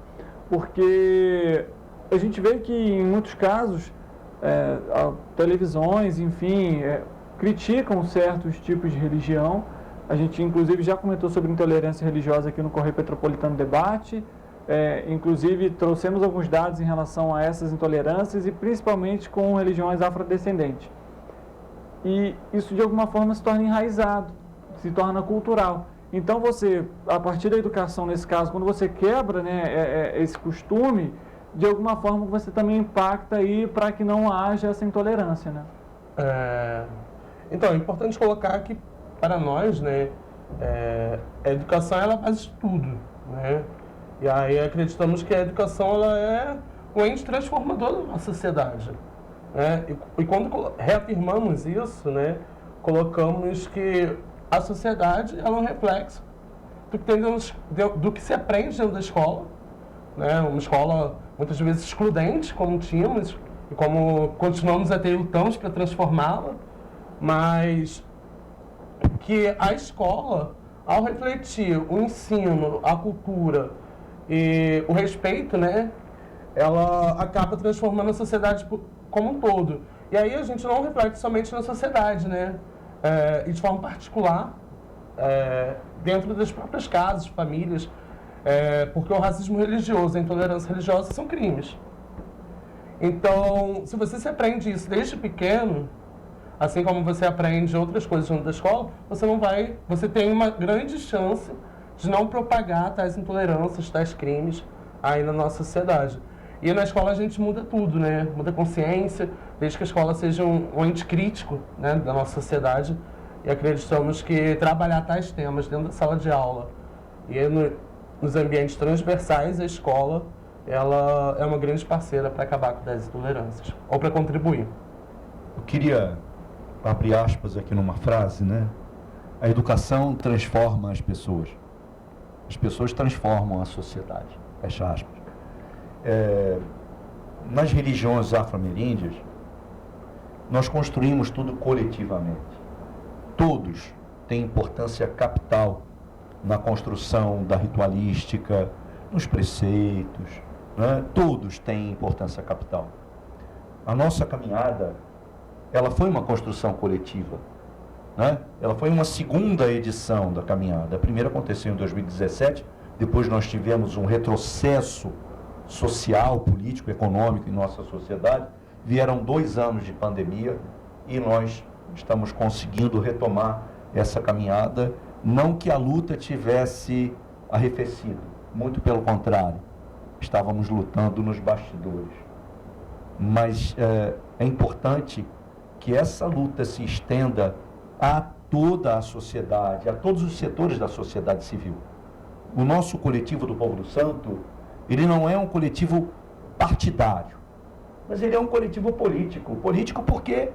[SPEAKER 3] porque a gente vê que em muitos casos televisões, enfim, criticam certos tipos de religião. A gente inclusive já comentou sobre intolerância religiosa aqui no Correio Petropolitano Debate. Inclusive trouxemos alguns dados em relação a essas intolerâncias e principalmente com religiões afrodescendentes. E isso de alguma forma se torna enraizado, se torna cultural. Então você, a partir da educação nesse caso, quando você quebra, né, esse costume, de alguma forma você também impacta aí para que não haja essa intolerância, né?
[SPEAKER 15] Então, é importante colocar que para nós, né, a educação ela faz de tudo, né? E aí acreditamos que a educação ela é um ente transformador da nossa sociedade, né? E quando reafirmamos isso, né, colocamos que a sociedade ela é um reflexo do que se aprende dentro da escola, né? Uma escola muitas vezes excludente, como tínhamos e como continuamos a ter e lutamos para transformá-la, mas que a escola, ao refletir o ensino, a cultura e o respeito, né, ela acaba transformando a sociedade como um todo. E aí a gente não reflete somente na sociedade, né, e de forma particular, dentro das próprias casas, famílias, porque o racismo religioso e a intolerância religiosa são crimes. Então, se você se aprende isso desde pequeno, assim como você aprende outras coisas dentro da escola, você tem uma grande chance de não propagar tais intolerâncias, tais crimes aí na nossa sociedade. E na escola a gente muda tudo, né? Muda a consciência, desde que a escola seja um ente crítico, né, da nossa sociedade, e acreditamos que trabalhar tais temas dentro da sala de aula e nos ambientes transversais, a escola ela é uma grande parceira para acabar com as intolerâncias, ou para contribuir.
[SPEAKER 13] Eu queria abrir aspas aqui numa frase, né? A educação transforma as pessoas transformam a sociedade, fecha aspas. Nas religiões afro-ameríndias, nós construímos tudo coletivamente. Todos têm importância capital na construção da ritualística, nos preceitos, né? Todos têm importância capital. A nossa caminhada, ela foi uma construção coletiva, né? Ela foi uma segunda edição da caminhada. A primeira aconteceu em 2017, depois nós tivemos um retrocesso social, político, econômico em nossa sociedade. Vieram 2 anos de pandemia e nós estamos conseguindo retomar essa caminhada. Não que a luta tivesse arrefecido, muito pelo contrário, estávamos lutando nos bastidores. mas é importante que essa luta se estenda a toda a sociedade, a todos os setores da sociedade civil. O nosso coletivo do Povo do Santo, ele não é um coletivo partidário, mas ele é um coletivo político. Político porque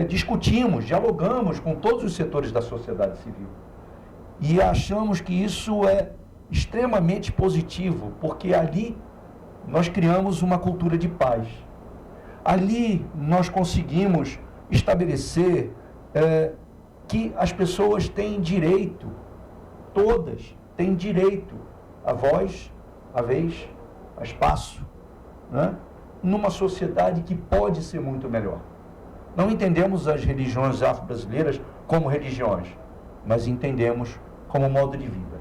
[SPEAKER 13] discutimos, dialogamos com todos os setores da sociedade civil. E achamos que isso é extremamente positivo, porque ali nós criamos uma cultura de paz. Ali nós conseguimos estabelecer que as pessoas têm direito, todas têm direito a voz, a vez, a espaço, né? Numa sociedade que pode ser muito melhor. Não entendemos as religiões afro-brasileiras como religiões, mas entendemos como modo de vida.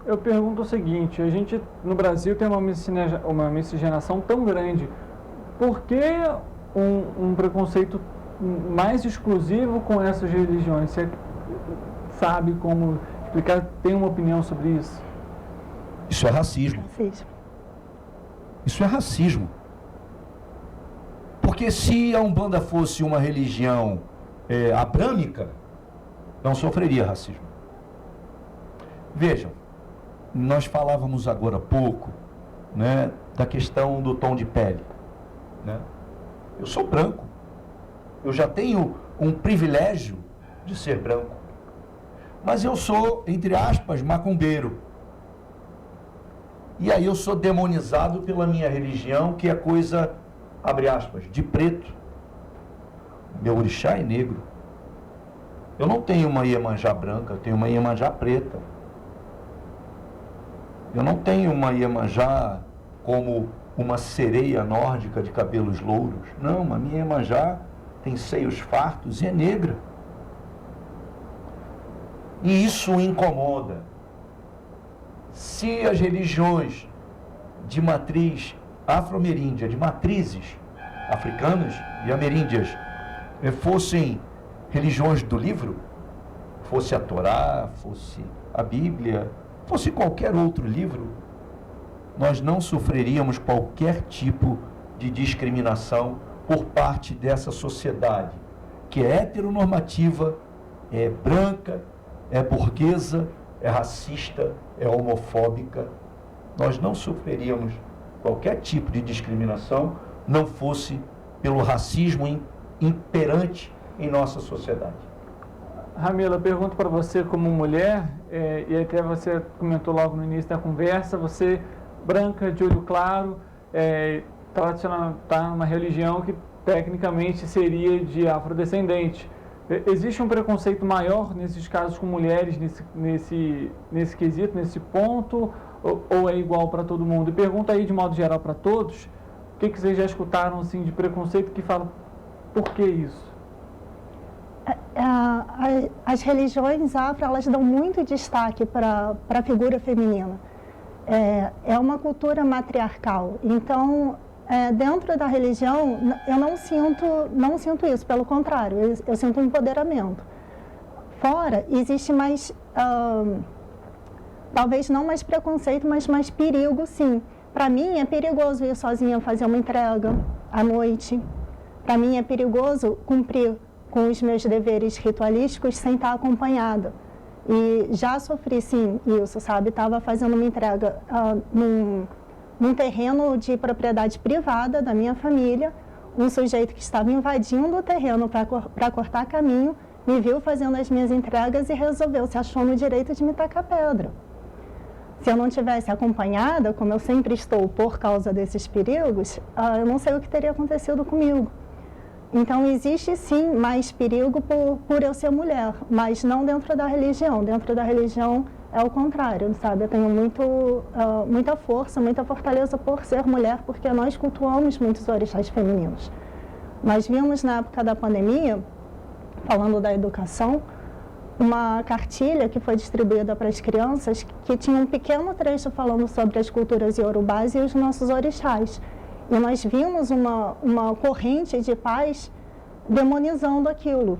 [SPEAKER 3] Eu pergunto o seguinte, a gente no Brasil tem uma miscigenação tão grande, por que um preconceito mais exclusivo com essas religiões? Você sabe como explicar, tem uma opinião sobre isso?
[SPEAKER 13] Isso é racismo. Isso é racismo. Porque se a Umbanda fosse uma religião abrâmica, não sofreria racismo. Vejam, nós falávamos agora há pouco, né, da questão do tom de pele, né? Eu sou branco, eu já tenho um privilégio de ser branco, mas eu sou, entre aspas, macumbeiro. E aí eu sou demonizado pela minha religião, que é coisa, abre aspas, de preto. Meu orixá é negro. Eu não tenho uma Iemanjá branca, eu tenho uma Iemanjá preta. Eu não tenho uma Iemanjá como uma sereia nórdica de cabelos louros. Não, a minha Iemanjá tem seios fartos e é negra. E isso incomoda. Se as religiões de matriz afro-ameríndia, de matrizes africanas e ameríndias, fossem religiões do livro, fosse a Torá, fosse a Bíblia, fosse qualquer outro livro, nós não sofreríamos qualquer tipo de discriminação por parte dessa sociedade, que é heteronormativa, é branca, é burguesa, é racista, é homofóbica. Nós não sofreríamos qualquer tipo de discriminação, não fosse pelo racismo imperante em nossa sociedade.
[SPEAKER 3] Ramila, pergunto para você como mulher, e até você comentou logo no início da conversa, você branca, de olho claro, está numa religião que tecnicamente seria de afrodescendente. Existe um preconceito maior nesses casos com mulheres, nesse quesito, nesse ponto, ou é igual para todo mundo? E pergunta aí de modo geral para todos, o que vocês já escutaram assim, de preconceito que fala, por que isso?
[SPEAKER 14] As religiões afro, elas dão muito destaque para a figura feminina. É uma cultura matriarcal, então dentro da religião eu não sinto isso, pelo contrário, eu sinto um empoderamento. Fora existe mais, talvez não mais preconceito, mas mais perigo, sim. Para mim é perigoso ir sozinha fazer uma entrega à noite, para mim é perigoso cumprir com os meus deveres ritualísticos sem estar acompanhada. E já sofri, sim, isso, sabe? Estava fazendo uma entrega num terreno de propriedade privada da minha família. Um sujeito que estava invadindo o terreno para cortar caminho, me viu fazendo as minhas entregas e resolveu, se achou no direito de me tacar pedra. Se eu não tivesse acompanhada, como eu sempre estou por causa desses perigos, eu não sei o que teria acontecido comigo. Então, existe sim mais perigo por eu ser mulher, mas não dentro da religião. Dentro da religião é o contrário, sabe? Eu tenho muita força, muita fortaleza por ser mulher, porque nós cultuamos muitos orixás femininos. Nós vimos na época da pandemia, falando da educação, uma cartilha que foi distribuída para as crianças que tinha um pequeno trecho falando sobre as culturas iorubás e os nossos orixás. E nós vimos uma corrente de pais demonizando aquilo,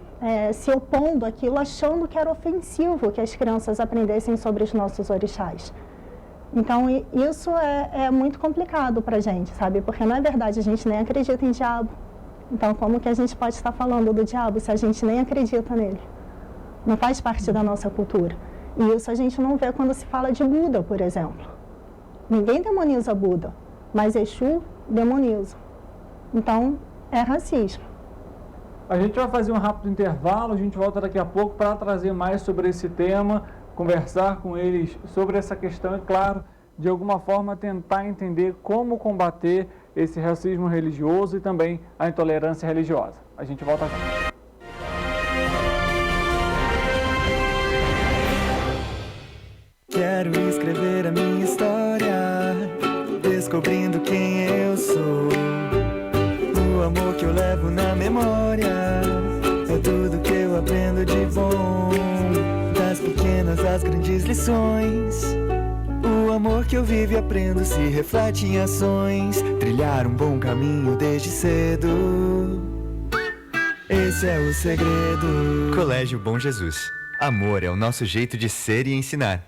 [SPEAKER 14] se opondo àquilo, achando que era ofensivo que as crianças aprendessem sobre os nossos orixás. Então, isso é muito complicado para a gente, sabe? Porque, na verdade, a gente nem acredita em diabo. Então, como que a gente pode estar falando do diabo se a gente nem acredita nele? Não faz parte da nossa cultura. E isso a gente não vê quando se fala de Buda, por exemplo. Ninguém demoniza Buda, mas Exu demoniza. Então, é racismo.
[SPEAKER 3] A gente vai fazer um rápido intervalo, a gente volta daqui a pouco para trazer mais sobre esse tema, conversar com eles sobre essa questão e, claro, de alguma forma tentar entender como combater esse racismo religioso e também a intolerância religiosa. A gente volta já.
[SPEAKER 6] Quero escrever a minha história, descobrindo quem eu sou. O amor que eu levo na memória é tudo que eu aprendo de bom. Das pequenas às grandes lições, o amor que eu vivo e aprendo se reflete em ações. Trilhar um bom caminho desde cedo, esse é o segredo.
[SPEAKER 7] Colégio Bom Jesus. Amor é o nosso jeito de ser e ensinar.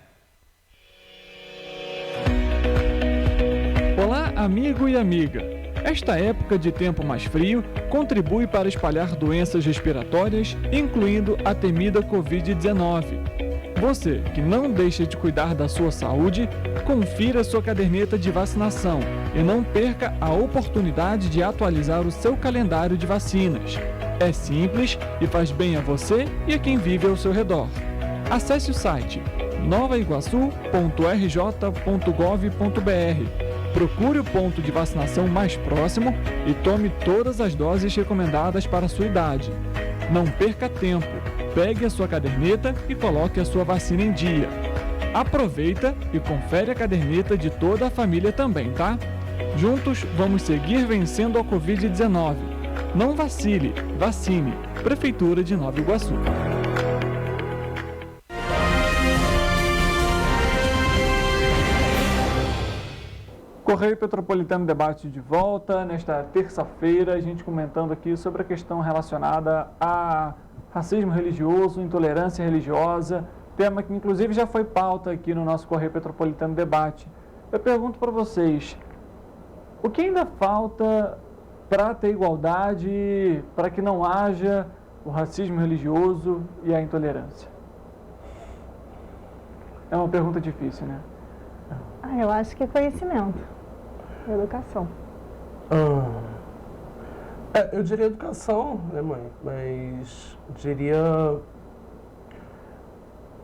[SPEAKER 3] Olá, amigo e amiga. Esta época de tempo mais frio contribui para espalhar doenças respiratórias, incluindo a temida Covid-19. Você que não deixa de cuidar da sua saúde, confira sua caderneta de vacinação e não perca a oportunidade de atualizar o seu calendário de vacinas. É simples e faz bem a você e a quem vive ao seu redor. Acesse o site novaiguaçu.rj.gov.br. Procure o ponto de vacinação mais próximo e tome todas as doses recomendadas para a sua idade. Não perca tempo, pegue a sua caderneta e coloque a sua vacina em dia. Aproveita e confere a caderneta de toda a família também, tá? Juntos vamos seguir vencendo a Covid-19. Não vacile, vacine. Prefeitura de Nova Iguaçu. Correio Petropolitano Debate de volta nesta terça-feira, a gente comentando aqui sobre a questão relacionada a racismo religioso, intolerância religiosa, tema que inclusive já foi pauta aqui no nosso Correio Petropolitano Debate. Eu pergunto para vocês, o que ainda falta para ter igualdade, para que não haja o racismo religioso e a intolerância? É uma pergunta difícil, né?
[SPEAKER 14] Eu acho que é conhecimento, educação.
[SPEAKER 15] Eu diria educação, né, mãe? Mas diria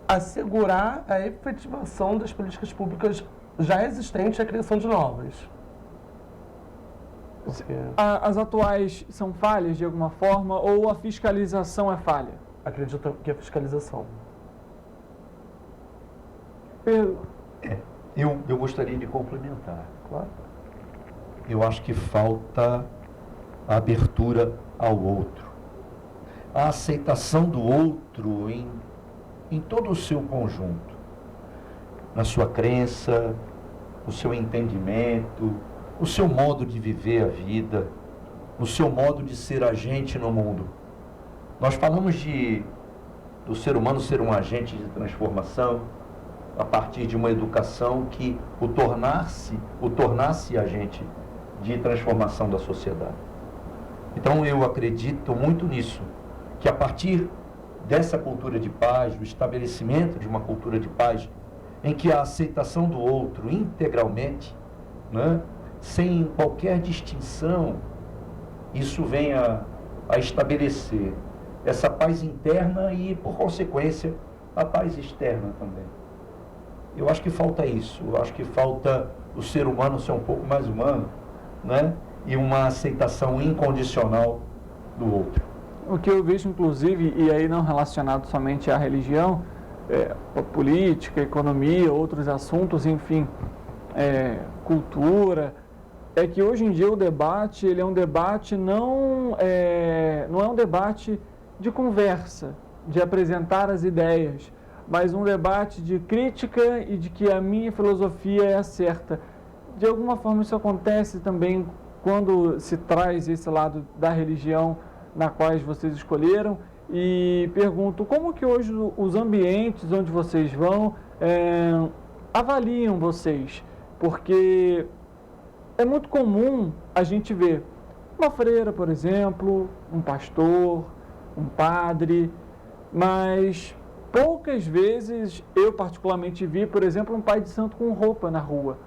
[SPEAKER 15] assegurar a efetivação das políticas públicas já existentes e a criação de novas. Porque...
[SPEAKER 3] As atuais são falhas de alguma forma ou a fiscalização é falha?
[SPEAKER 15] Acredito que a fiscalização.
[SPEAKER 13] Eu gostaria de complementar. Claro. Eu acho que falta a abertura ao outro. A aceitação do outro em todo o seu conjunto. Na sua crença, o seu entendimento, o seu modo de viver a vida, o seu modo de ser agente no mundo. Nós falamos do ser humano ser um agente de transformação, a partir de uma educação que o tornasse agente de transformação da sociedade. Então eu acredito muito nisso, que a partir dessa cultura de paz, do estabelecimento de uma cultura de paz, em que a aceitação do outro integralmente, né, sem qualquer distinção, isso vem a estabelecer essa paz interna e, por consequência, a paz externa também. Eu acho que falta isso, eu acho que falta o ser humano ser um pouco mais humano, né? E uma aceitação incondicional do outro.
[SPEAKER 3] O que eu vejo, inclusive, e aí não relacionado somente à religião, a política, economia, outros assuntos, enfim, cultura, é que hoje em dia o debate, ele é um debate não é um debate de conversa, de apresentar as ideias, mas um debate de crítica e de que a minha filosofia é a certa. De alguma forma isso acontece também quando se traz esse lado da religião na qual vocês escolheram, e pergunto como que hoje os ambientes onde vocês vão avaliam vocês? Porque é muito comum a gente ver uma freira, por exemplo, um pastor, um padre, mas poucas vezes eu particularmente vi, por exemplo, um pai de santo com roupa na rua.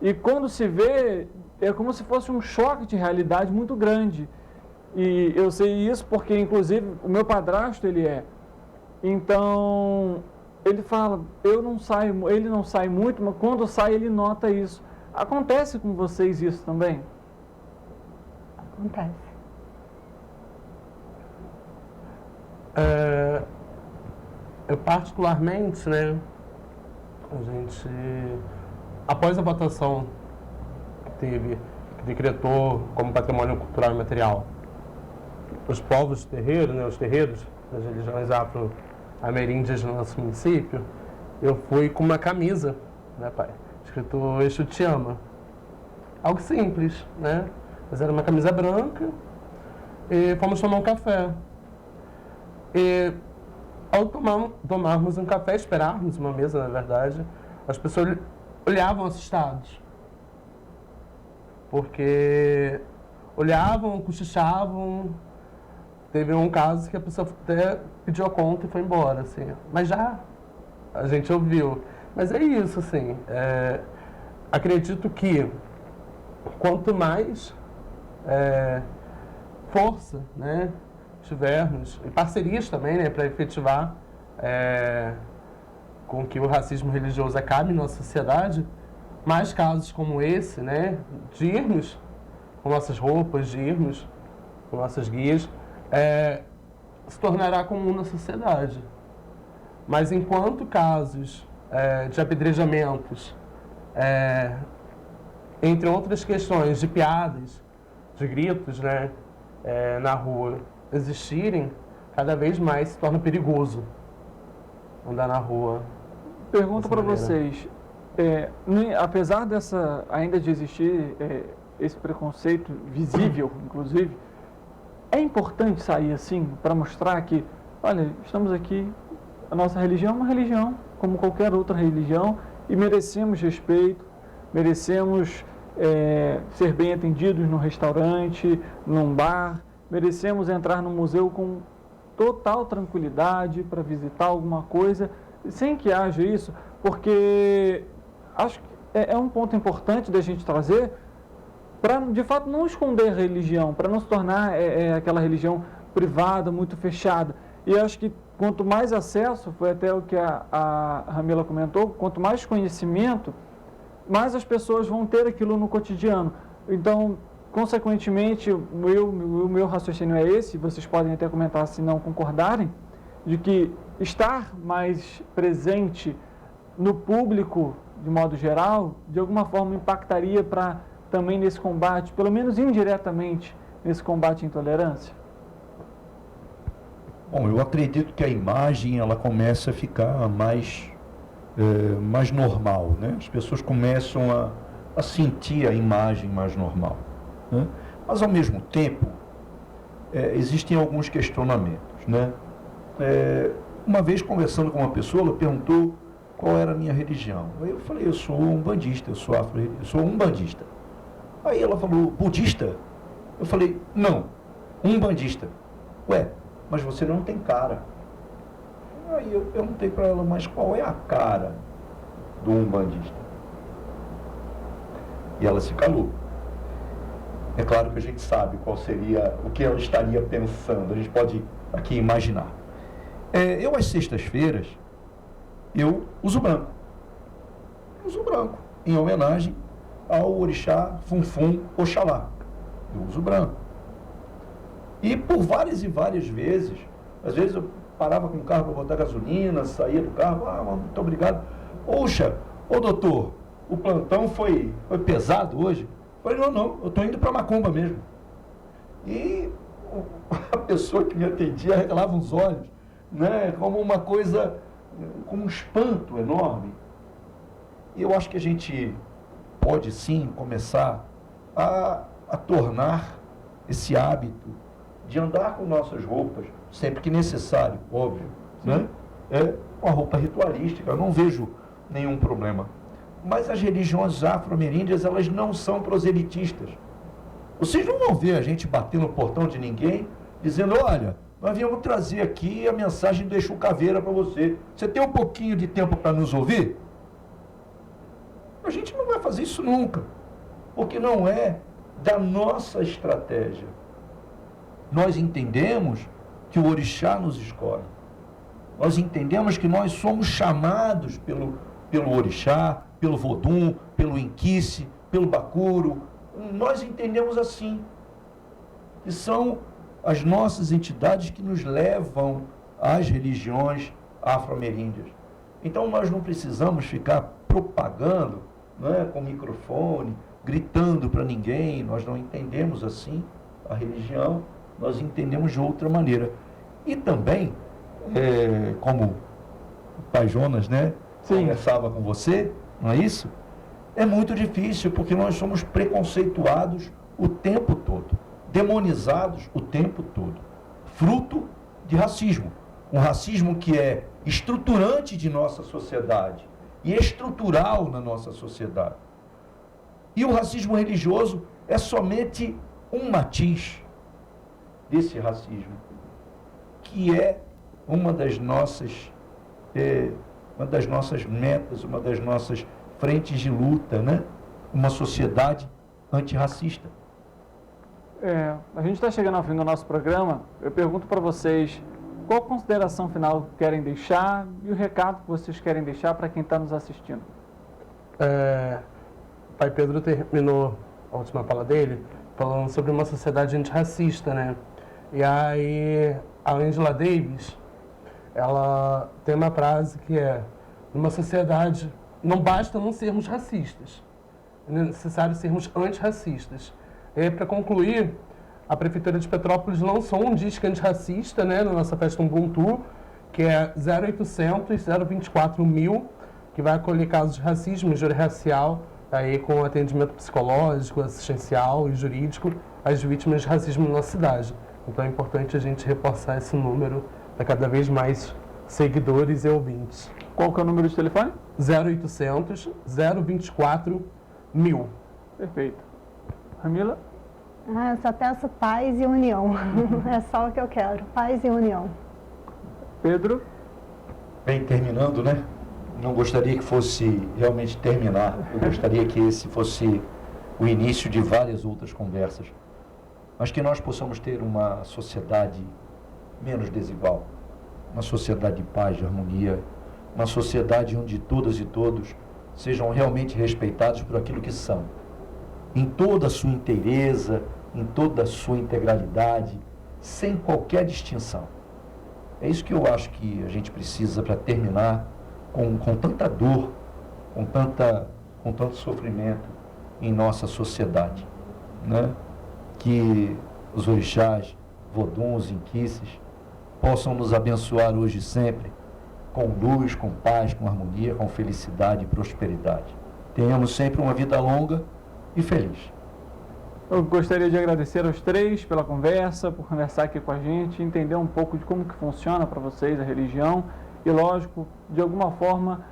[SPEAKER 3] E quando se vê, é como se fosse um choque de realidade muito grande. E eu sei isso porque, inclusive, o meu padrasto, ele é. Então, ele fala, ele não sai muito, mas quando sai ele nota isso. Acontece com vocês isso também?
[SPEAKER 14] Acontece.
[SPEAKER 15] Eu particularmente, né, a gente, após a votação que teve, que decretou como patrimônio cultural e material, os povos terreiros, né, os terreiros das religiões afro-ameríndias no nosso município, eu fui com uma camisa, né, pai, escrito Exu Te Ama. Algo simples, né, mas era uma camisa branca e fomos tomar um café. E ao tomarmos um café, esperarmos uma mesa, na verdade, as pessoas olhavam assustados. Porque olhavam, cochichavam. Teve um caso que a pessoa até pediu a conta e foi embora, assim. Mas já a gente ouviu. Mas é isso, assim. Acredito que quanto mais força, né, tivermos, e parcerias também, né, para efetivar com que o racismo religioso acabe na nossa sociedade, mais casos como esse, né, de irmos com nossas roupas, de irmos com nossas guias, se tornará comum na sociedade. Mas enquanto casos de apedrejamentos, entre outras questões de piadas, de gritos, né, na rua, existirem, cada vez mais se torna perigoso andar na rua.
[SPEAKER 3] Pergunto para vocês, apesar ainda de existir esse preconceito visível, inclusive, é importante sair assim para mostrar que, olha, estamos aqui, a nossa religião é uma religião como qualquer outra religião e merecemos respeito, merecemos ser bem atendidos no restaurante, num bar, merecemos entrar no museu com total tranquilidade para visitar alguma coisa, sem que haja isso, porque acho que é um ponto importante da gente trazer para, de fato, não esconder a religião, para não se tornar aquela religião privada, muito fechada. E acho que quanto mais acesso, foi até o que a Ramila comentou, quanto mais conhecimento, mais as pessoas vão ter aquilo no cotidiano. Então, consequentemente, o meu raciocínio é esse, vocês podem até comentar se não concordarem, de que estar mais presente no público, de modo geral, de alguma forma impactaria para também nesse combate, pelo menos indiretamente, nesse combate à intolerância?
[SPEAKER 13] Bom, eu acredito que a imagem ela começa a ficar mais normal, né? As pessoas começam a sentir a imagem mais normal, né? Mas ao mesmo tempo existem alguns questionamentos, né? Uma vez conversando com uma pessoa, ela perguntou qual era a minha religião. Aí eu falei, eu sou um bandista, eu sou um bandista. Aí ela falou, budista? Eu falei, não, um bandista. Ué, mas você não tem cara. Aí eu perguntei para ela, mas qual é a cara do umbandista? E ela se calou. É claro que a gente sabe qual seria, o que ela estaria pensando, a gente pode aqui imaginar. Eu, às sextas-feiras, eu uso branco. Uso branco, em homenagem ao orixá Funfun Oxalá. Eu uso branco. E por várias e várias vezes, às vezes eu parava com o carro para botar gasolina, saía do carro, muito obrigado. Poxa, ô doutor, o plantão foi pesado hoje? Eu falei, não, eu estou indo para Macumba mesmo. E a pessoa que me atendia regalava os olhos, né, como uma coisa, como um espanto enorme. E eu acho que a gente pode sim começar a tornar esse hábito de andar com nossas roupas, sempre que necessário, óbvio, né? Com a roupa ritualística. Eu não vejo nenhum problema. Mas as religiões afro-ameríndias, elas não são proselitistas. Vocês não vão ver a gente bater no portão de ninguém, dizendo, olha, nós viemos trazer aqui a mensagem do Exu Caveira para você. Você tem um pouquinho de tempo para nos ouvir? A gente não vai fazer isso nunca, porque não é da nossa estratégia. Nós entendemos que o orixá nos escolhe. Nós entendemos que nós somos chamados pelo orixá, pelo vodum, pelo inquice, pelo bacuro. Nós entendemos assim, que são as nossas entidades que nos levam às religiões afro-ameríndias. Então nós não precisamos ficar propagando, com microfone, gritando para ninguém. Nós não entendemos assim a religião, nós entendemos de outra maneira. E também, como o Pai Jonas, conversava com você, não é isso? É muito difícil, porque nós somos preconceituados o tempo todo, demonizados o tempo todo, fruto de racismo. Um racismo que é estruturante de nossa sociedade e estrutural na nossa sociedade. E o racismo religioso é somente um matiz desse racismo, que é uma das nossas metas, uma das nossas frentes de luta, uma sociedade antirracista.
[SPEAKER 3] A gente está chegando ao fim do nosso programa. Eu pergunto para vocês, qual consideração final querem deixar e o recado que vocês querem deixar para quem está nos assistindo?
[SPEAKER 15] Pai Pedro terminou a última fala dele falando sobre uma sociedade antirracista, E aí, a Angela Davis, ela tem uma frase que é: numa sociedade não basta não sermos racistas, é necessário sermos antirracistas. E para concluir, a Prefeitura de Petrópolis lançou um disco antirracista, na nossa festa Ubuntu, que é 0800 024 1000, que vai acolher casos de racismo e injúria racial, aí com atendimento psicológico, assistencial e jurídico às vítimas de racismo na nossa cidade. Então é importante a gente reforçar esse número para cada vez mais seguidores e ouvintes.
[SPEAKER 3] Qual que é o número de telefone?
[SPEAKER 15] 0800 024 1000.
[SPEAKER 3] Perfeito. Ramila?
[SPEAKER 14] Só peço paz e união. É só o que eu quero, paz e união.
[SPEAKER 3] Pedro?
[SPEAKER 13] Bem, terminando, Não gostaria que fosse realmente terminar. Eu gostaria que esse fosse o início de várias outras conversas. Mas que nós possamos ter uma sociedade menos desigual. Uma sociedade de paz, de harmonia. Uma sociedade onde todas e todos sejam realmente respeitados por aquilo que são. Em toda a sua inteireza, em toda a sua integralidade, sem qualquer distinção. É isso que eu acho que a gente precisa para terminar com tanta dor, com tanto sofrimento em nossa sociedade. Que os orixás, voduns, inquices, possam nos abençoar hoje e sempre, com luz, com paz, com harmonia, com felicidade e prosperidade. Tenhamos sempre uma vida longa e feliz.
[SPEAKER 3] Eu gostaria de agradecer aos três pela conversa, por conversar aqui com a gente, entender um pouco de como que funciona para vocês a religião e, lógico, de alguma forma,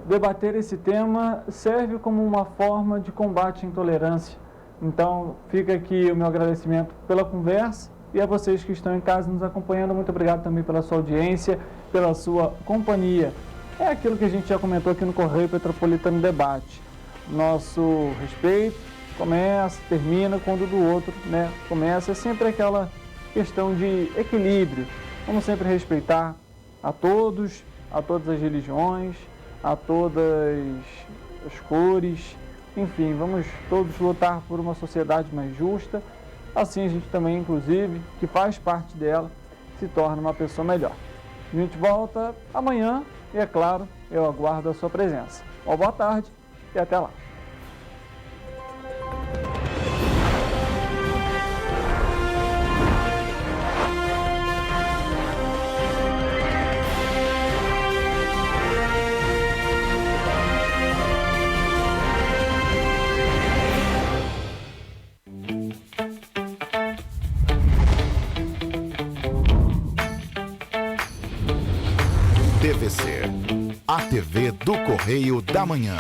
[SPEAKER 3] debater esse tema serve como uma forma de combate à intolerância. Então, fica aqui o meu agradecimento pela conversa e a vocês que estão em casa nos acompanhando. Muito obrigado também pela sua audiência, pela sua companhia. É aquilo que a gente já comentou aqui no Correio Petropolitano Debate. Nosso respeito começa, termina quando do outro, começa. É sempre aquela questão de equilíbrio. Vamos sempre respeitar a todas as religiões, a todas as cores. Enfim, vamos todos lutar por uma sociedade mais justa. Assim a gente também, inclusive, que faz parte dela, se torna uma pessoa melhor. A gente volta amanhã e, é claro, eu aguardo a sua presença. Uma boa tarde e até lá.
[SPEAKER 2] TVC, A TV do Correio da Manhã.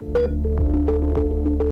[SPEAKER 16] Thank you.